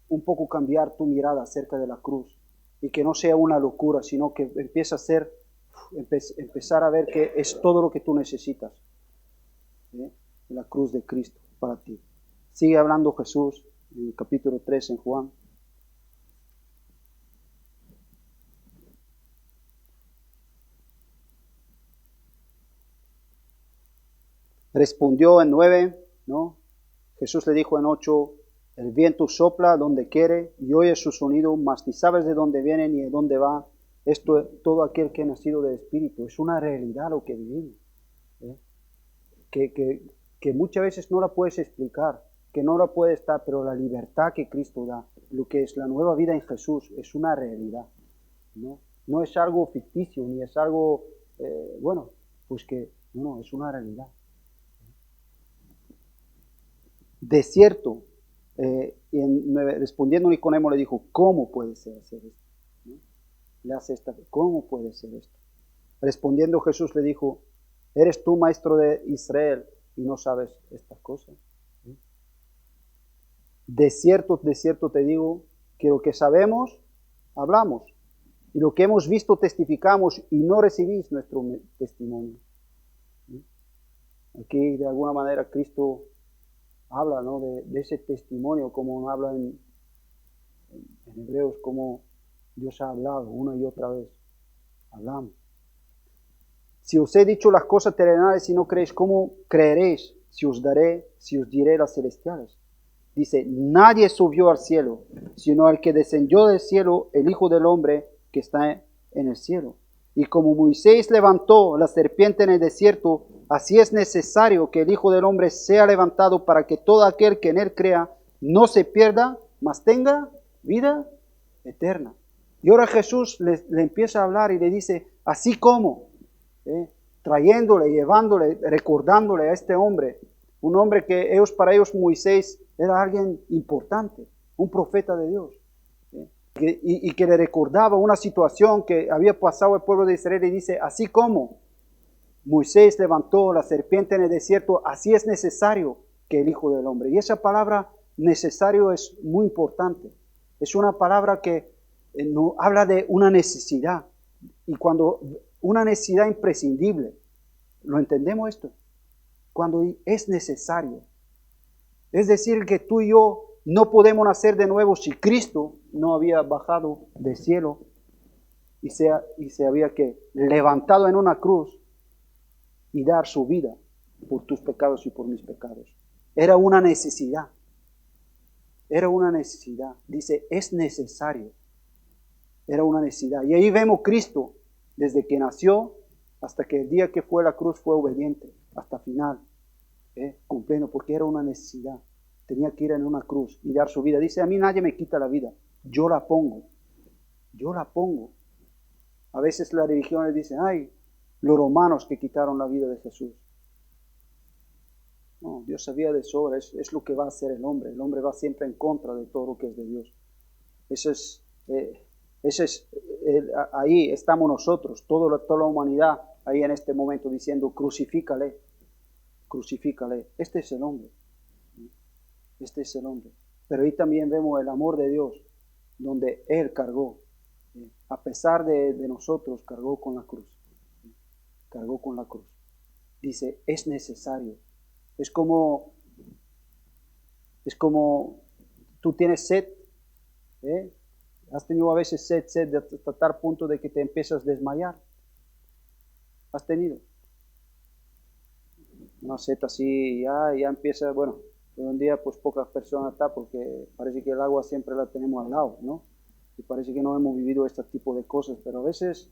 un poco cambiar tu mirada acerca de la cruz y que no sea una locura, sino que empiece a ser, empezar a ver que es todo lo que tú necesitas, la cruz de Cristo para ti. Sigue hablando Jesús en el capítulo 3 en Juan. Respondió en 9, ¿no? Jesús le dijo en 8, el viento sopla donde quiere y oye su sonido, mas ni sabes de dónde viene ni de dónde va. Esto es todo aquel que ha nacido del Espíritu. Es una realidad lo que vivimos. Que muchas veces no la puedes explicar, que no la puedes estar, pero la libertad que Cristo da, lo que es la nueva vida en Jesús, es una realidad. No es algo ficticio, ni es algo, pues que, no, es una realidad. De cierto, respondiendo Nicodemo le dijo, ¿cómo puede ser hacer esto? Le hace ¿cómo puede ser esto? Respondiendo Jesús le dijo, ¿eres tú maestro de Israel y no sabes estas cosas? De cierto te digo que lo que sabemos, hablamos. Y lo que hemos visto testificamos y no recibís nuestro testimonio. Aquí de alguna manera Cristo habla, ¿no? de ese testimonio, como habla en Hebreos, como Dios ha hablado una y otra vez. Hablamos. Si os he dicho las cosas terrenales y no creéis, ¿cómo creeréis si os diré las celestiales? Dice, nadie subió al cielo, sino el que descendió del cielo, el Hijo del Hombre que está en el cielo. Y como Moisés levantó la serpiente en el desierto, así es necesario que el Hijo del Hombre sea levantado para que todo aquel que en él crea no se pierda, mas tenga vida eterna. Y ahora Jesús le empieza a hablar y le dice, así como, trayéndole, llevándole, recordándole a este hombre Un hombre que para ellos Moisés era alguien importante, un profeta de Dios. Y que le recordaba una situación que había pasado el pueblo de Israel y dice, así como Moisés levantó la serpiente en el desierto, así es necesario que el Hijo del Hombre. Y esa palabra necesario es muy importante. Es una palabra que no, habla de una necesidad. Y cuando una necesidad imprescindible, ¿lo entendemos esto? Cuando es necesario. Es decir, que tú y yo no podemos nacer de nuevo si Cristo no había bajado del cielo y se había que levantado en una cruz y dar su vida por tus pecados y por mis pecados. Era una necesidad. Era una necesidad. Dice, es necesario. Era una necesidad. Y ahí vemos Cristo, desde que nació hasta que el día que fue a la cruz fue obediente, hasta final, cumpliendo, porque era una necesidad. Tenía que ir en una cruz y dar su vida. Dice, a mí nadie me quita la vida. Yo la pongo. Yo la pongo. A veces las religiones dicen, ay, los romanos que quitaron la vida de Jesús. No, Dios sabía de sobra, es lo que va a hacer el hombre. El hombre va siempre en contra de todo lo que es de Dios. Ahí estamos nosotros, toda la humanidad, ahí en este momento diciendo, crucifícale, crucifícale. Este es el hombre. Este es el hombre. Pero ahí también vemos el amor de Dios, donde Él cargó. A pesar de nosotros, cargó con la cruz. Cargó con la cruz. Dice, es necesario. Es como tú tienes sed, has tenido a veces sed hasta tal punto de que te empiezas a desmayar. ¿Has tenido? Una sed así, ya empieza, bueno, hoy en día pues pocas personas están porque parece que el agua siempre la tenemos al lado, ¿no? Y parece que no hemos vivido este tipo de cosas, pero a veces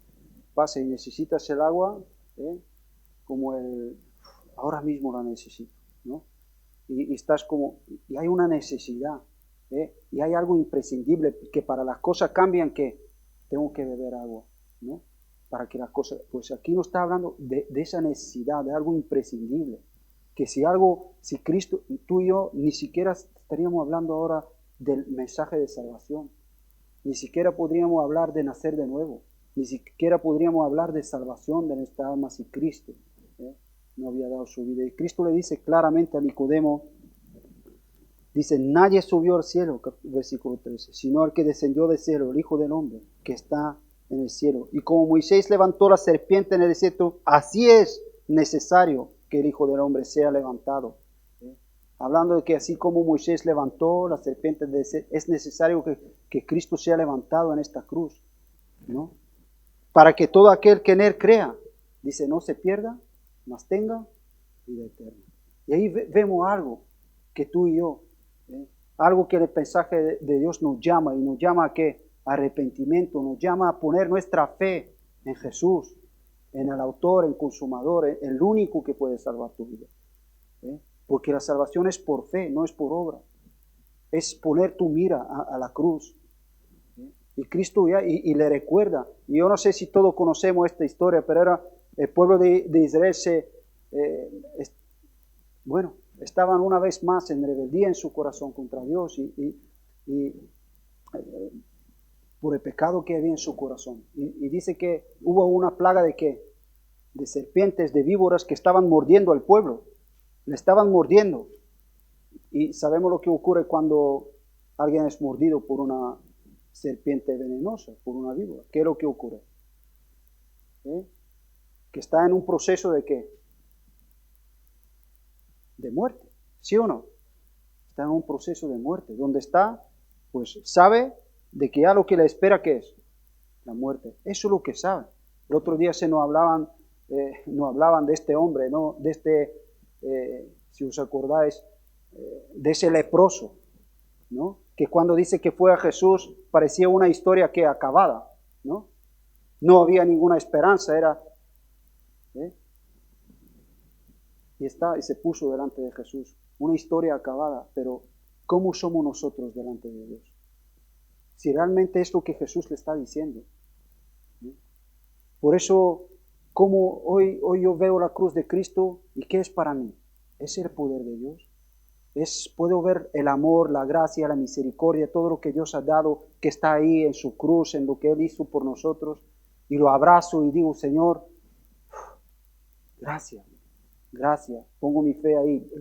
pasa y necesitas el agua, como ahora mismo la necesito, ¿no? Y estás y hay una necesidad, y hay algo imprescindible, que para las cosas cambian, que tengo que beber agua, ¿no? Para que las cosas, pues aquí nos está hablando de esa necesidad, de algo imprescindible, que si Cristo, tú y yo, ni siquiera estaríamos hablando ahora del mensaje de salvación, ni siquiera podríamos hablar de nacer de nuevo, ni siquiera podríamos hablar de salvación de nuestra alma si Cristo no había dado su vida. Y Cristo le dice claramente a Nicodemo, dice, nadie subió al cielo, versículo 13, sino el que descendió del cielo, el Hijo del Hombre, que está en el cielo. Y como Moisés levantó la serpiente en el desierto, así es necesario que el Hijo del Hombre sea levantado. Hablando de que así como Moisés levantó la serpiente del desierto, es necesario que Cristo sea levantado en esta cruz, ¿no? Para que todo aquel que en Él crea, dice, no se pierda, mas tenga vida eterna. Y ahí vemos algo que tú y yo, algo que el mensaje de Dios nos llama, y nos llama a ¿qué? Arrepentimiento, nos llama a poner nuestra fe en Jesús, en el autor, en consumador, el único que puede salvar tu vida. Porque la salvación es por fe, no es por obra. Es poner tu mira a la cruz. Y Cristo y le recuerda. Y yo no sé si todos conocemos esta historia, pero era el pueblo de Israel estaban una vez más en rebeldía en su corazón contra Dios y por el pecado que había en su corazón. Y dice que hubo una plaga de ¿qué? De serpientes, de víboras que estaban mordiendo al pueblo. Le estaban mordiendo. Y sabemos lo que ocurre cuando alguien es mordido por una serpiente venenosa, por una víbora. ¿Qué es lo que ocurre? Que está en un proceso de ¿qué? De muerte, ¿sí o no? Está en un proceso de muerte. Donde está, pues sabe de que ya lo que le espera, ¿qué es? La muerte. Eso es lo que sabe. El otro día nos hablaban de este hombre, ¿no? De si os acordáis, de ese leproso, ¿no? Que cuando dice que fue a Jesús parecía una historia que acabada, ¿no? No había ninguna esperanza, era... Y se puso delante de Jesús. Una historia acabada, pero ¿cómo somos nosotros delante de Dios? Si realmente es lo que Jesús le está diciendo. Por eso, como hoy yo veo la cruz de Cristo, ¿y qué es para mí? Es el poder de Dios. Puedo ver el amor, la gracia, la misericordia, todo lo que Dios ha dado, que está ahí en su cruz, en lo que Él hizo por nosotros. Y lo abrazo y digo, Señor, gracias, gracias. Pongo mi fe ahí.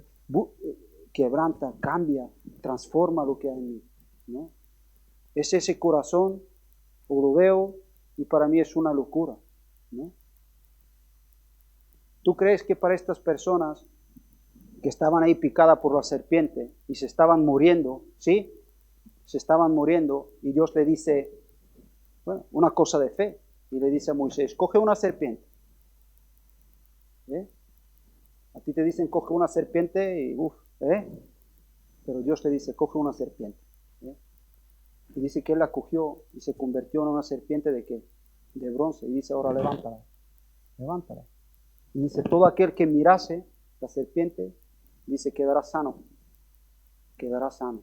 Quebranta, cambia, transforma lo que hay en mí, ¿no? Es ese corazón, o lo veo, y para mí es una locura, ¿no? ¿Tú crees que para estas personas que estaban ahí picadas por la serpiente y se estaban muriendo, ¿sí? Se estaban muriendo y Dios le dice, bueno, una cosa de fe, y le dice a Moisés, coge una serpiente. ¿Eh? A ti te dicen, coge una serpiente y pero Dios le dice, coge una serpiente. Y dice que él la cogió y se convirtió en una serpiente ¿de qué? De bronce. Y dice, ahora levántala, levántala. Y dice, todo aquel que mirase la serpiente, dice, quedará sano, quedará sano.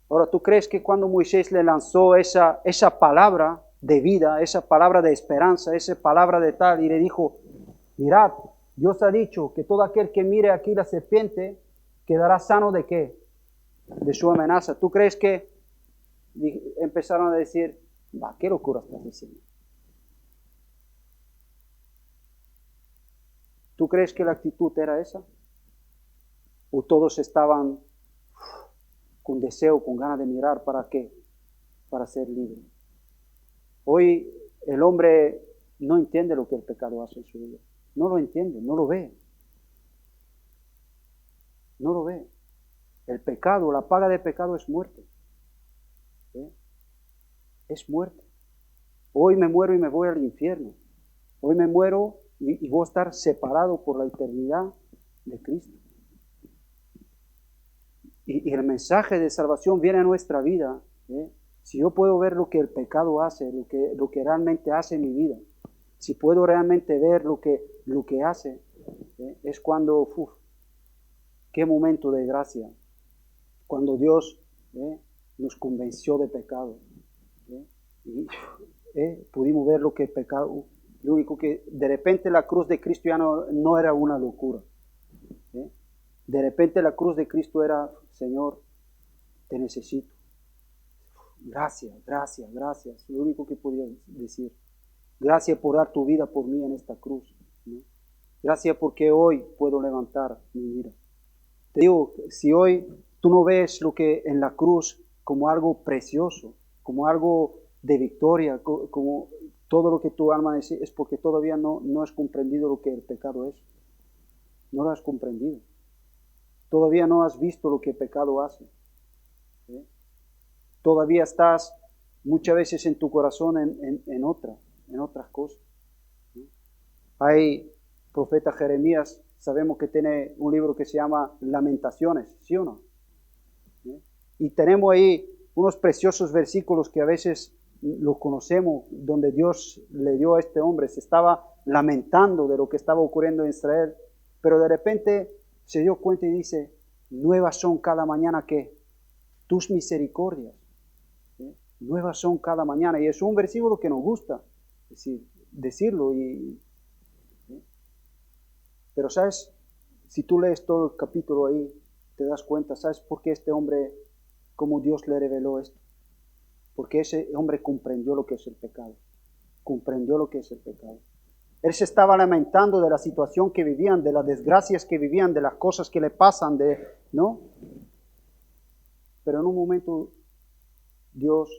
Ahora, ¿tú crees que cuando Moisés le lanzó esa palabra de vida, esa palabra de esperanza, esa palabra de tal, y le dijo, mirad, Dios ha dicho que todo aquel que mire aquí la serpiente, quedará sano ¿de qué? De su amenaza. ¿Tú crees que empezaron a decir, va, qué locura estás diciendo? ¿Tú crees que la actitud era esa? ¿O todos estaban con deseo, con ganas de mirar para qué? Para ser libre. Hoy el hombre no entiende lo que el pecado hace en su vida. No lo entiende, no lo ve. No lo ve. El pecado, la paga de pecado es muerte. ¿Eh? Es muerte. Hoy me muero y me voy al infierno. Hoy me muero y voy a estar separado por la eternidad de Cristo. Y el mensaje de salvación viene a nuestra vida. Si yo puedo ver lo que el pecado hace, lo que realmente hace en mi vida, si puedo realmente ver lo que hace, es cuando, qué momento de gracia, cuando Dios nos convenció de pecado. Y pudimos ver lo que el pecado, lo único que de repente la cruz de Cristo ya no era una locura. De repente la cruz de Cristo era, Señor, te necesito. Gracias, gracias, gracias. Lo único que podía decir. Gracias por dar tu vida por mí en esta cruz, ¿no? Gracias porque hoy puedo levantar mi vida. Te digo, si hoy tú no ves lo que en la cruz como algo precioso, como algo de victoria, como todo lo que tu alma necesita, es porque todavía no has comprendido lo que el pecado es. No lo has comprendido. Todavía no has visto lo que el pecado hace. Todavía estás muchas veces en tu corazón en otras cosas. Hay profeta Jeremías, sabemos que tiene un libro que se llama Lamentaciones, ¿sí o no? Y tenemos ahí unos preciosos versículos que a veces los conocemos, donde Dios le dio a este hombre, se estaba lamentando de lo que estaba ocurriendo en Israel, pero de repente se dio cuenta y dice, nuevas son cada mañana que tus misericordias, nuevas son cada mañana. Y es un versículo que nos gusta decirlo. Pero sabes, si tú lees todo el capítulo ahí, te das cuenta, ¿sabes por qué este hombre, cómo Dios le reveló esto? Porque ese hombre comprendió lo que es el pecado. Comprendió lo que es el pecado. Él se estaba lamentando de la situación que vivían, de las desgracias que vivían, de las cosas que le pasan, ¿no? Pero en un momento Dios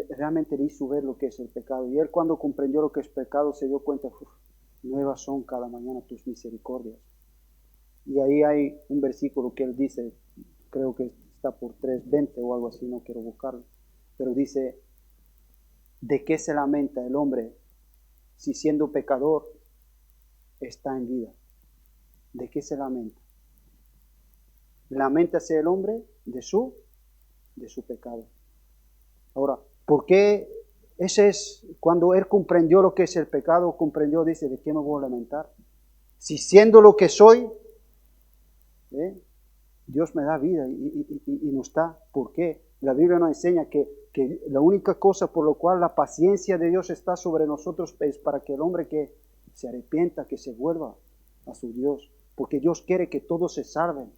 realmente le hizo ver lo que es el pecado. Y él cuando comprendió lo que es pecado se dio cuenta, nuevas son cada mañana tus misericordias. Y ahí hay un versículo que él dice, creo que está por 3:20 o algo así, no quiero buscarlo. Pero dice, ¿de qué se lamenta el hombre si siendo pecador está en vida? ¿De qué se lamenta? Laméntase el hombre de su pecado. Ahora, ¿por qué? Ese es cuando él comprendió lo que es el pecado, comprendió, dice, ¿de qué me voy a lamentar? Si siendo lo que soy, Dios me da vida y no está. ¿Por qué? La Biblia nos enseña que la única cosa por lo cual la paciencia de Dios está sobre nosotros es para que el hombre que se arrepienta, que se vuelva a su Dios. porque Dios quiere que todos se salven.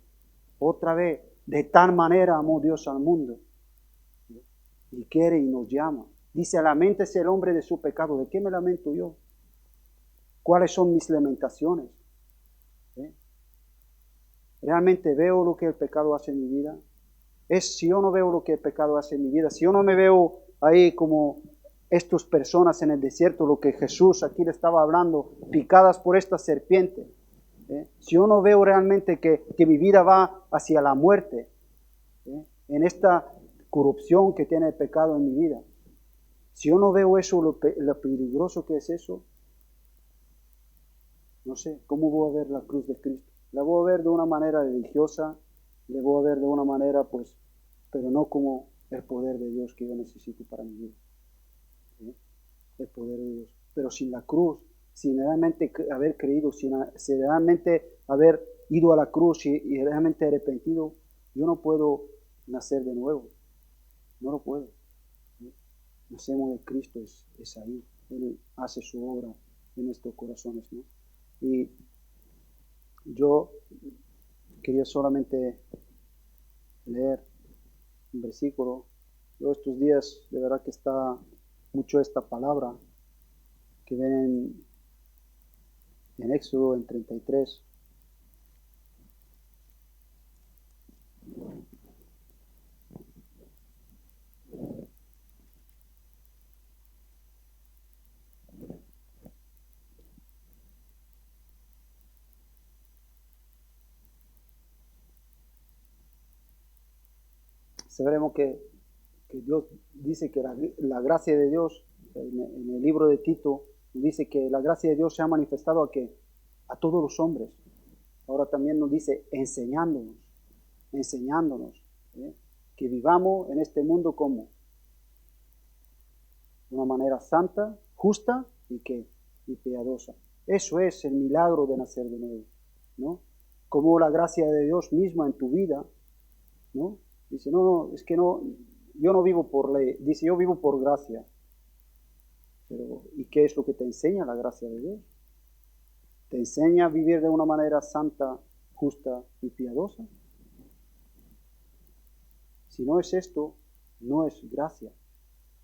Otra vez, de tal manera amó Dios al mundo. Y quiere y nos llama. Dice, laméntese el hombre de su pecado. ¿De qué me lamento yo? ¿Cuáles son mis lamentaciones? ¿Realmente veo lo que el pecado hace en mi vida? Si yo no veo lo que el pecado hace en mi vida, si yo no me veo ahí como estas personas en el desierto, lo que Jesús aquí le estaba hablando, picadas por esta serpiente, si yo no veo realmente que mi vida va hacia la muerte, en esta corrupción que tiene el pecado en mi vida, si yo no veo eso, lo peligroso que es eso, no sé, ¿cómo voy a ver la cruz de Cristo? La voy a ver de una manera religiosa, la voy a ver de una manera, pues, pero no como el poder de Dios que yo necesito para mi vida. El poder de Dios. Pero sin la cruz, sin realmente haber creído, sin realmente haber ido a la cruz y realmente arrepentido, yo no puedo nacer de nuevo. No lo puedo. Nacemos de Cristo, es ahí. Él hace su obra en nuestros corazones, ¿no? Y yo quería solamente leer un versículo. Yo estos días, de verdad que está mucho esta palabra que ven en Éxodo, en 33. Sabremos que Dios dice que la gracia de Dios, en el libro de Tito, dice que la gracia de Dios se ha manifestado a todos los hombres. Ahora también nos dice enseñándonos, que vivamos en este mundo como de una manera santa, justa y piadosa. Eso es el milagro de nacer de nuevo, ¿no? Como la gracia de Dios misma en tu vida, ¿no? Dice, no, es que no, yo no vivo por ley. Dice, yo vivo por gracia. Pero, ¿y qué es lo que te enseña la gracia de Dios? Te enseña a vivir de una manera santa, justa y piadosa. Si no es esto, no es gracia.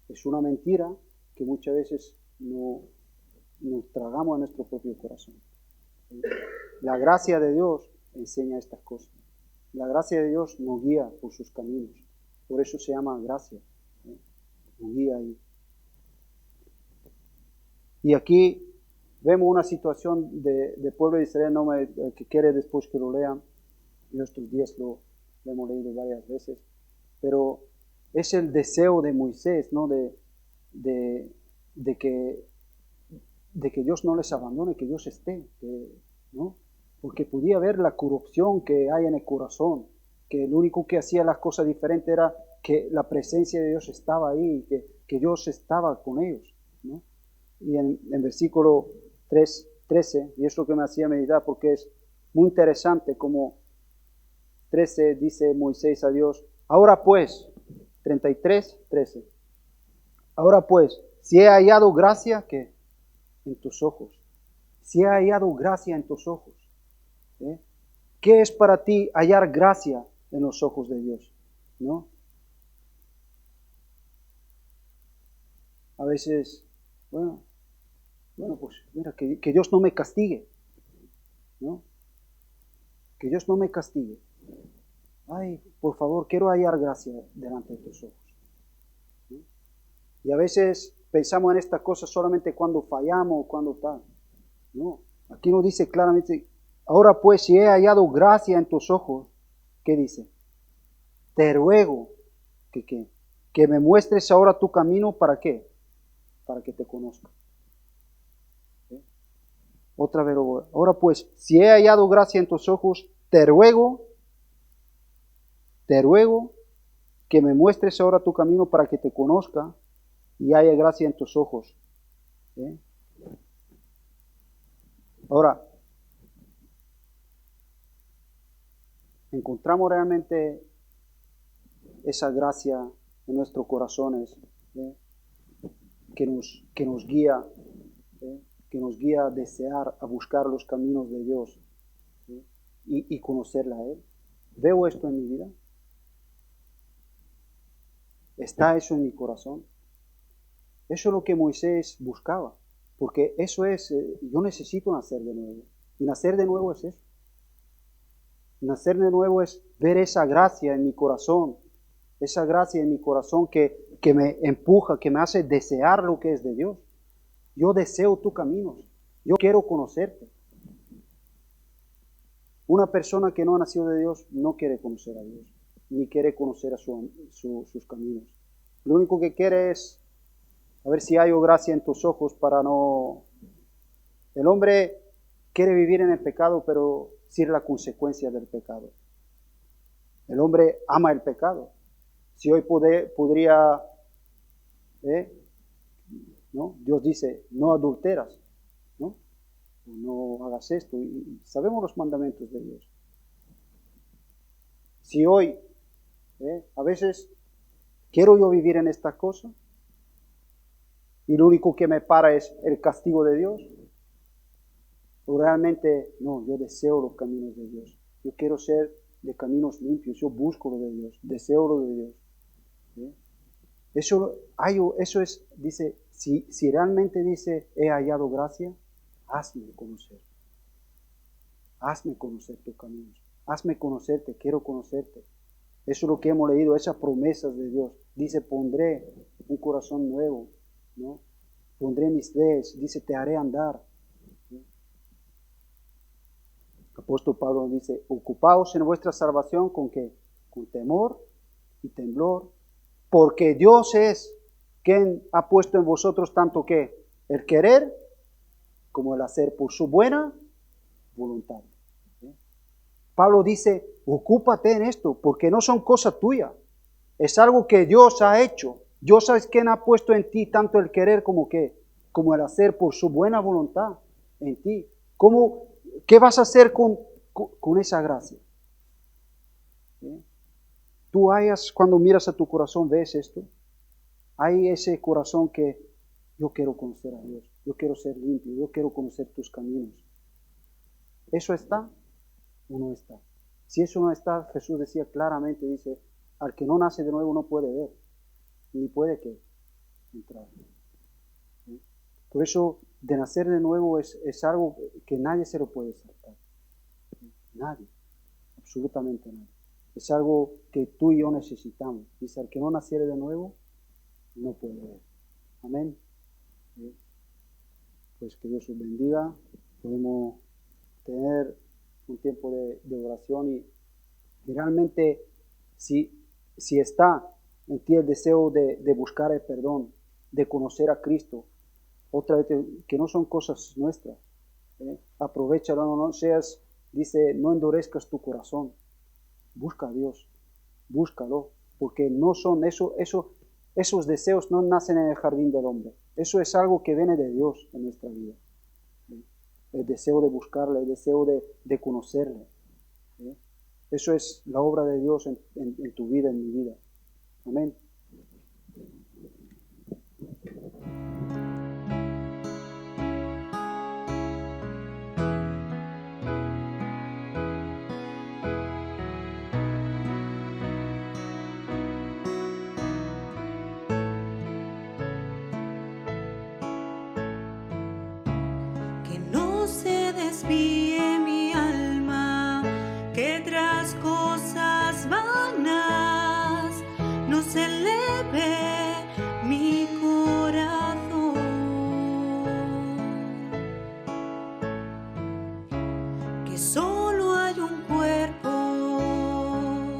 Es una mentira que muchas veces nos tragamos en nuestro propio corazón. La gracia de Dios enseña estas cosas. La gracia de Dios nos guía por sus caminos. Por eso se llama gracia. Nos guía ahí. Y aquí vemos una situación de pueblo de Israel, el que quiere después que lo lean. Yo estos días lo hemos leído varias veces. Pero es el deseo de Moisés, ¿no? De que Dios no les abandone, que Dios esté, ¿no? Porque podía ver la corrupción que hay en el corazón, que el único que hacía las cosas diferentes era que la presencia de Dios estaba ahí, que Dios estaba con ellos, ¿no? Y en versículo 13, y es lo que me hacía meditar, porque es muy interesante como 13 dice Moisés a Dios, ahora pues, 33:13, ahora pues, si he hallado gracia, ¿qué? En tus ojos, si he hallado gracia en tus ojos, ¿qué es para ti hallar gracia en los ojos de Dios? ¿No? A veces, bueno, pues mira, que Dios no me castigue, ¿no? Que Dios no me castigue. Ay, por favor, quiero hallar gracia delante de tus ojos, ¿no? Y a veces pensamos en estas cosas solamente cuando fallamos o cuando tal. No, aquí nos dice claramente, ahora pues, si he hallado gracia en tus ojos, ¿qué dice? Te ruego que me muestres ahora tu camino, ¿para qué? Para que te conozca. ¿Sí? Otra vez, ahora pues, si he hallado gracia en tus ojos, te ruego que me muestres ahora tu camino para que te conozca y haya gracia en tus ojos. ¿Sí? Ahora, encontramos realmente esa gracia en nuestros corazones, que nos guía a desear, a buscar los caminos de Dios. ¿sí? Y conocerle a Él. ¿Veo esto en mi vida? ¿Está eso en mi corazón? Eso es lo que Moisés buscaba, porque eso es, yo necesito nacer de nuevo. Y nacer de nuevo es eso. Nacer de nuevo es ver esa gracia en mi corazón, esa gracia en mi corazón que me empuja, que me hace desear lo que es de Dios. Yo deseo tus caminos, yo quiero conocerte. Una persona que no ha nacido de Dios no quiere conocer a Dios, ni quiere conocer a sus caminos. Lo único que quiere es a ver si hay gracia en tus ojos para no... El hombre quiere vivir en el pecado, pero sin la consecuencia del pecado. El hombre ama el pecado. Si hoy podría, ¿no? Dios dice, no adulteras, ¿no? No hagas esto. Y sabemos los mandamientos de Dios. Si hoy, a veces, quiero yo vivir en esta cosa, y lo único que me para es el castigo de Dios, o realmente, no, yo deseo los caminos de Dios. Yo quiero ser de caminos limpios, yo busco lo de Dios, deseo lo de Dios. ¿Sí? Eso es, dice, si realmente dice, he hallado gracia, hazme conocer. Hazme conocer tus caminos. Hazme conocerte, quiero conocerte. Eso es lo que hemos leído, esas promesas de Dios. Dice, pondré un corazón nuevo, ¿no? Pondré mis leyes, dice, te haré andar. ¿Sí? El apóstol Pablo dice, ocupaos en vuestra salvación con qué? Con temor y temblor, porque Dios es quien ha puesto en vosotros tanto que el querer como el hacer por su buena voluntad. ¿Sí? Pablo dice, ocúpate en esto, porque no son cosas tuyas, es algo que Dios ha hecho. Dios es quien ha puesto en ti tanto el querer como el hacer por su buena voluntad en ti. ¿Qué vas a hacer con esa gracia? ¿Sí? Tú cuando miras a tu corazón, ¿ves esto? Hay ese corazón que yo quiero conocer a Dios, yo quiero ser limpio, yo quiero conocer tus caminos. ¿Eso está o no está? Si eso no está, Jesús decía claramente, dice, al que no nace de nuevo no puede ver, ni puede entrar. ¿Sí? Por eso, de nacer de nuevo es algo que nadie se lo puede saltar. ¿Sí? Nadie, absolutamente nadie. Es algo que tú y yo necesitamos. Dice, al que no naciere de nuevo, no puede ver. Amén. ¿Sí? Pues que Dios os bendiga. Podemos tener un tiempo de oración y realmente si está en ti el deseo de buscar el perdón, de conocer a Cristo, otra vez que no son cosas nuestras, aprovéchalo, no seas, dice, no endurezcas tu corazón, busca a Dios, búscalo, porque no son esos deseos no nacen en el jardín del hombre, eso es algo que viene de Dios en nuestra vida. El deseo de buscarle, el deseo de conocerle. ¿Sí? Eso es la obra de Dios en tu vida, en mi vida. Amén. Que no se desvíe mi alma, que tras cosas vanas no se eleve mi corazón. Que soy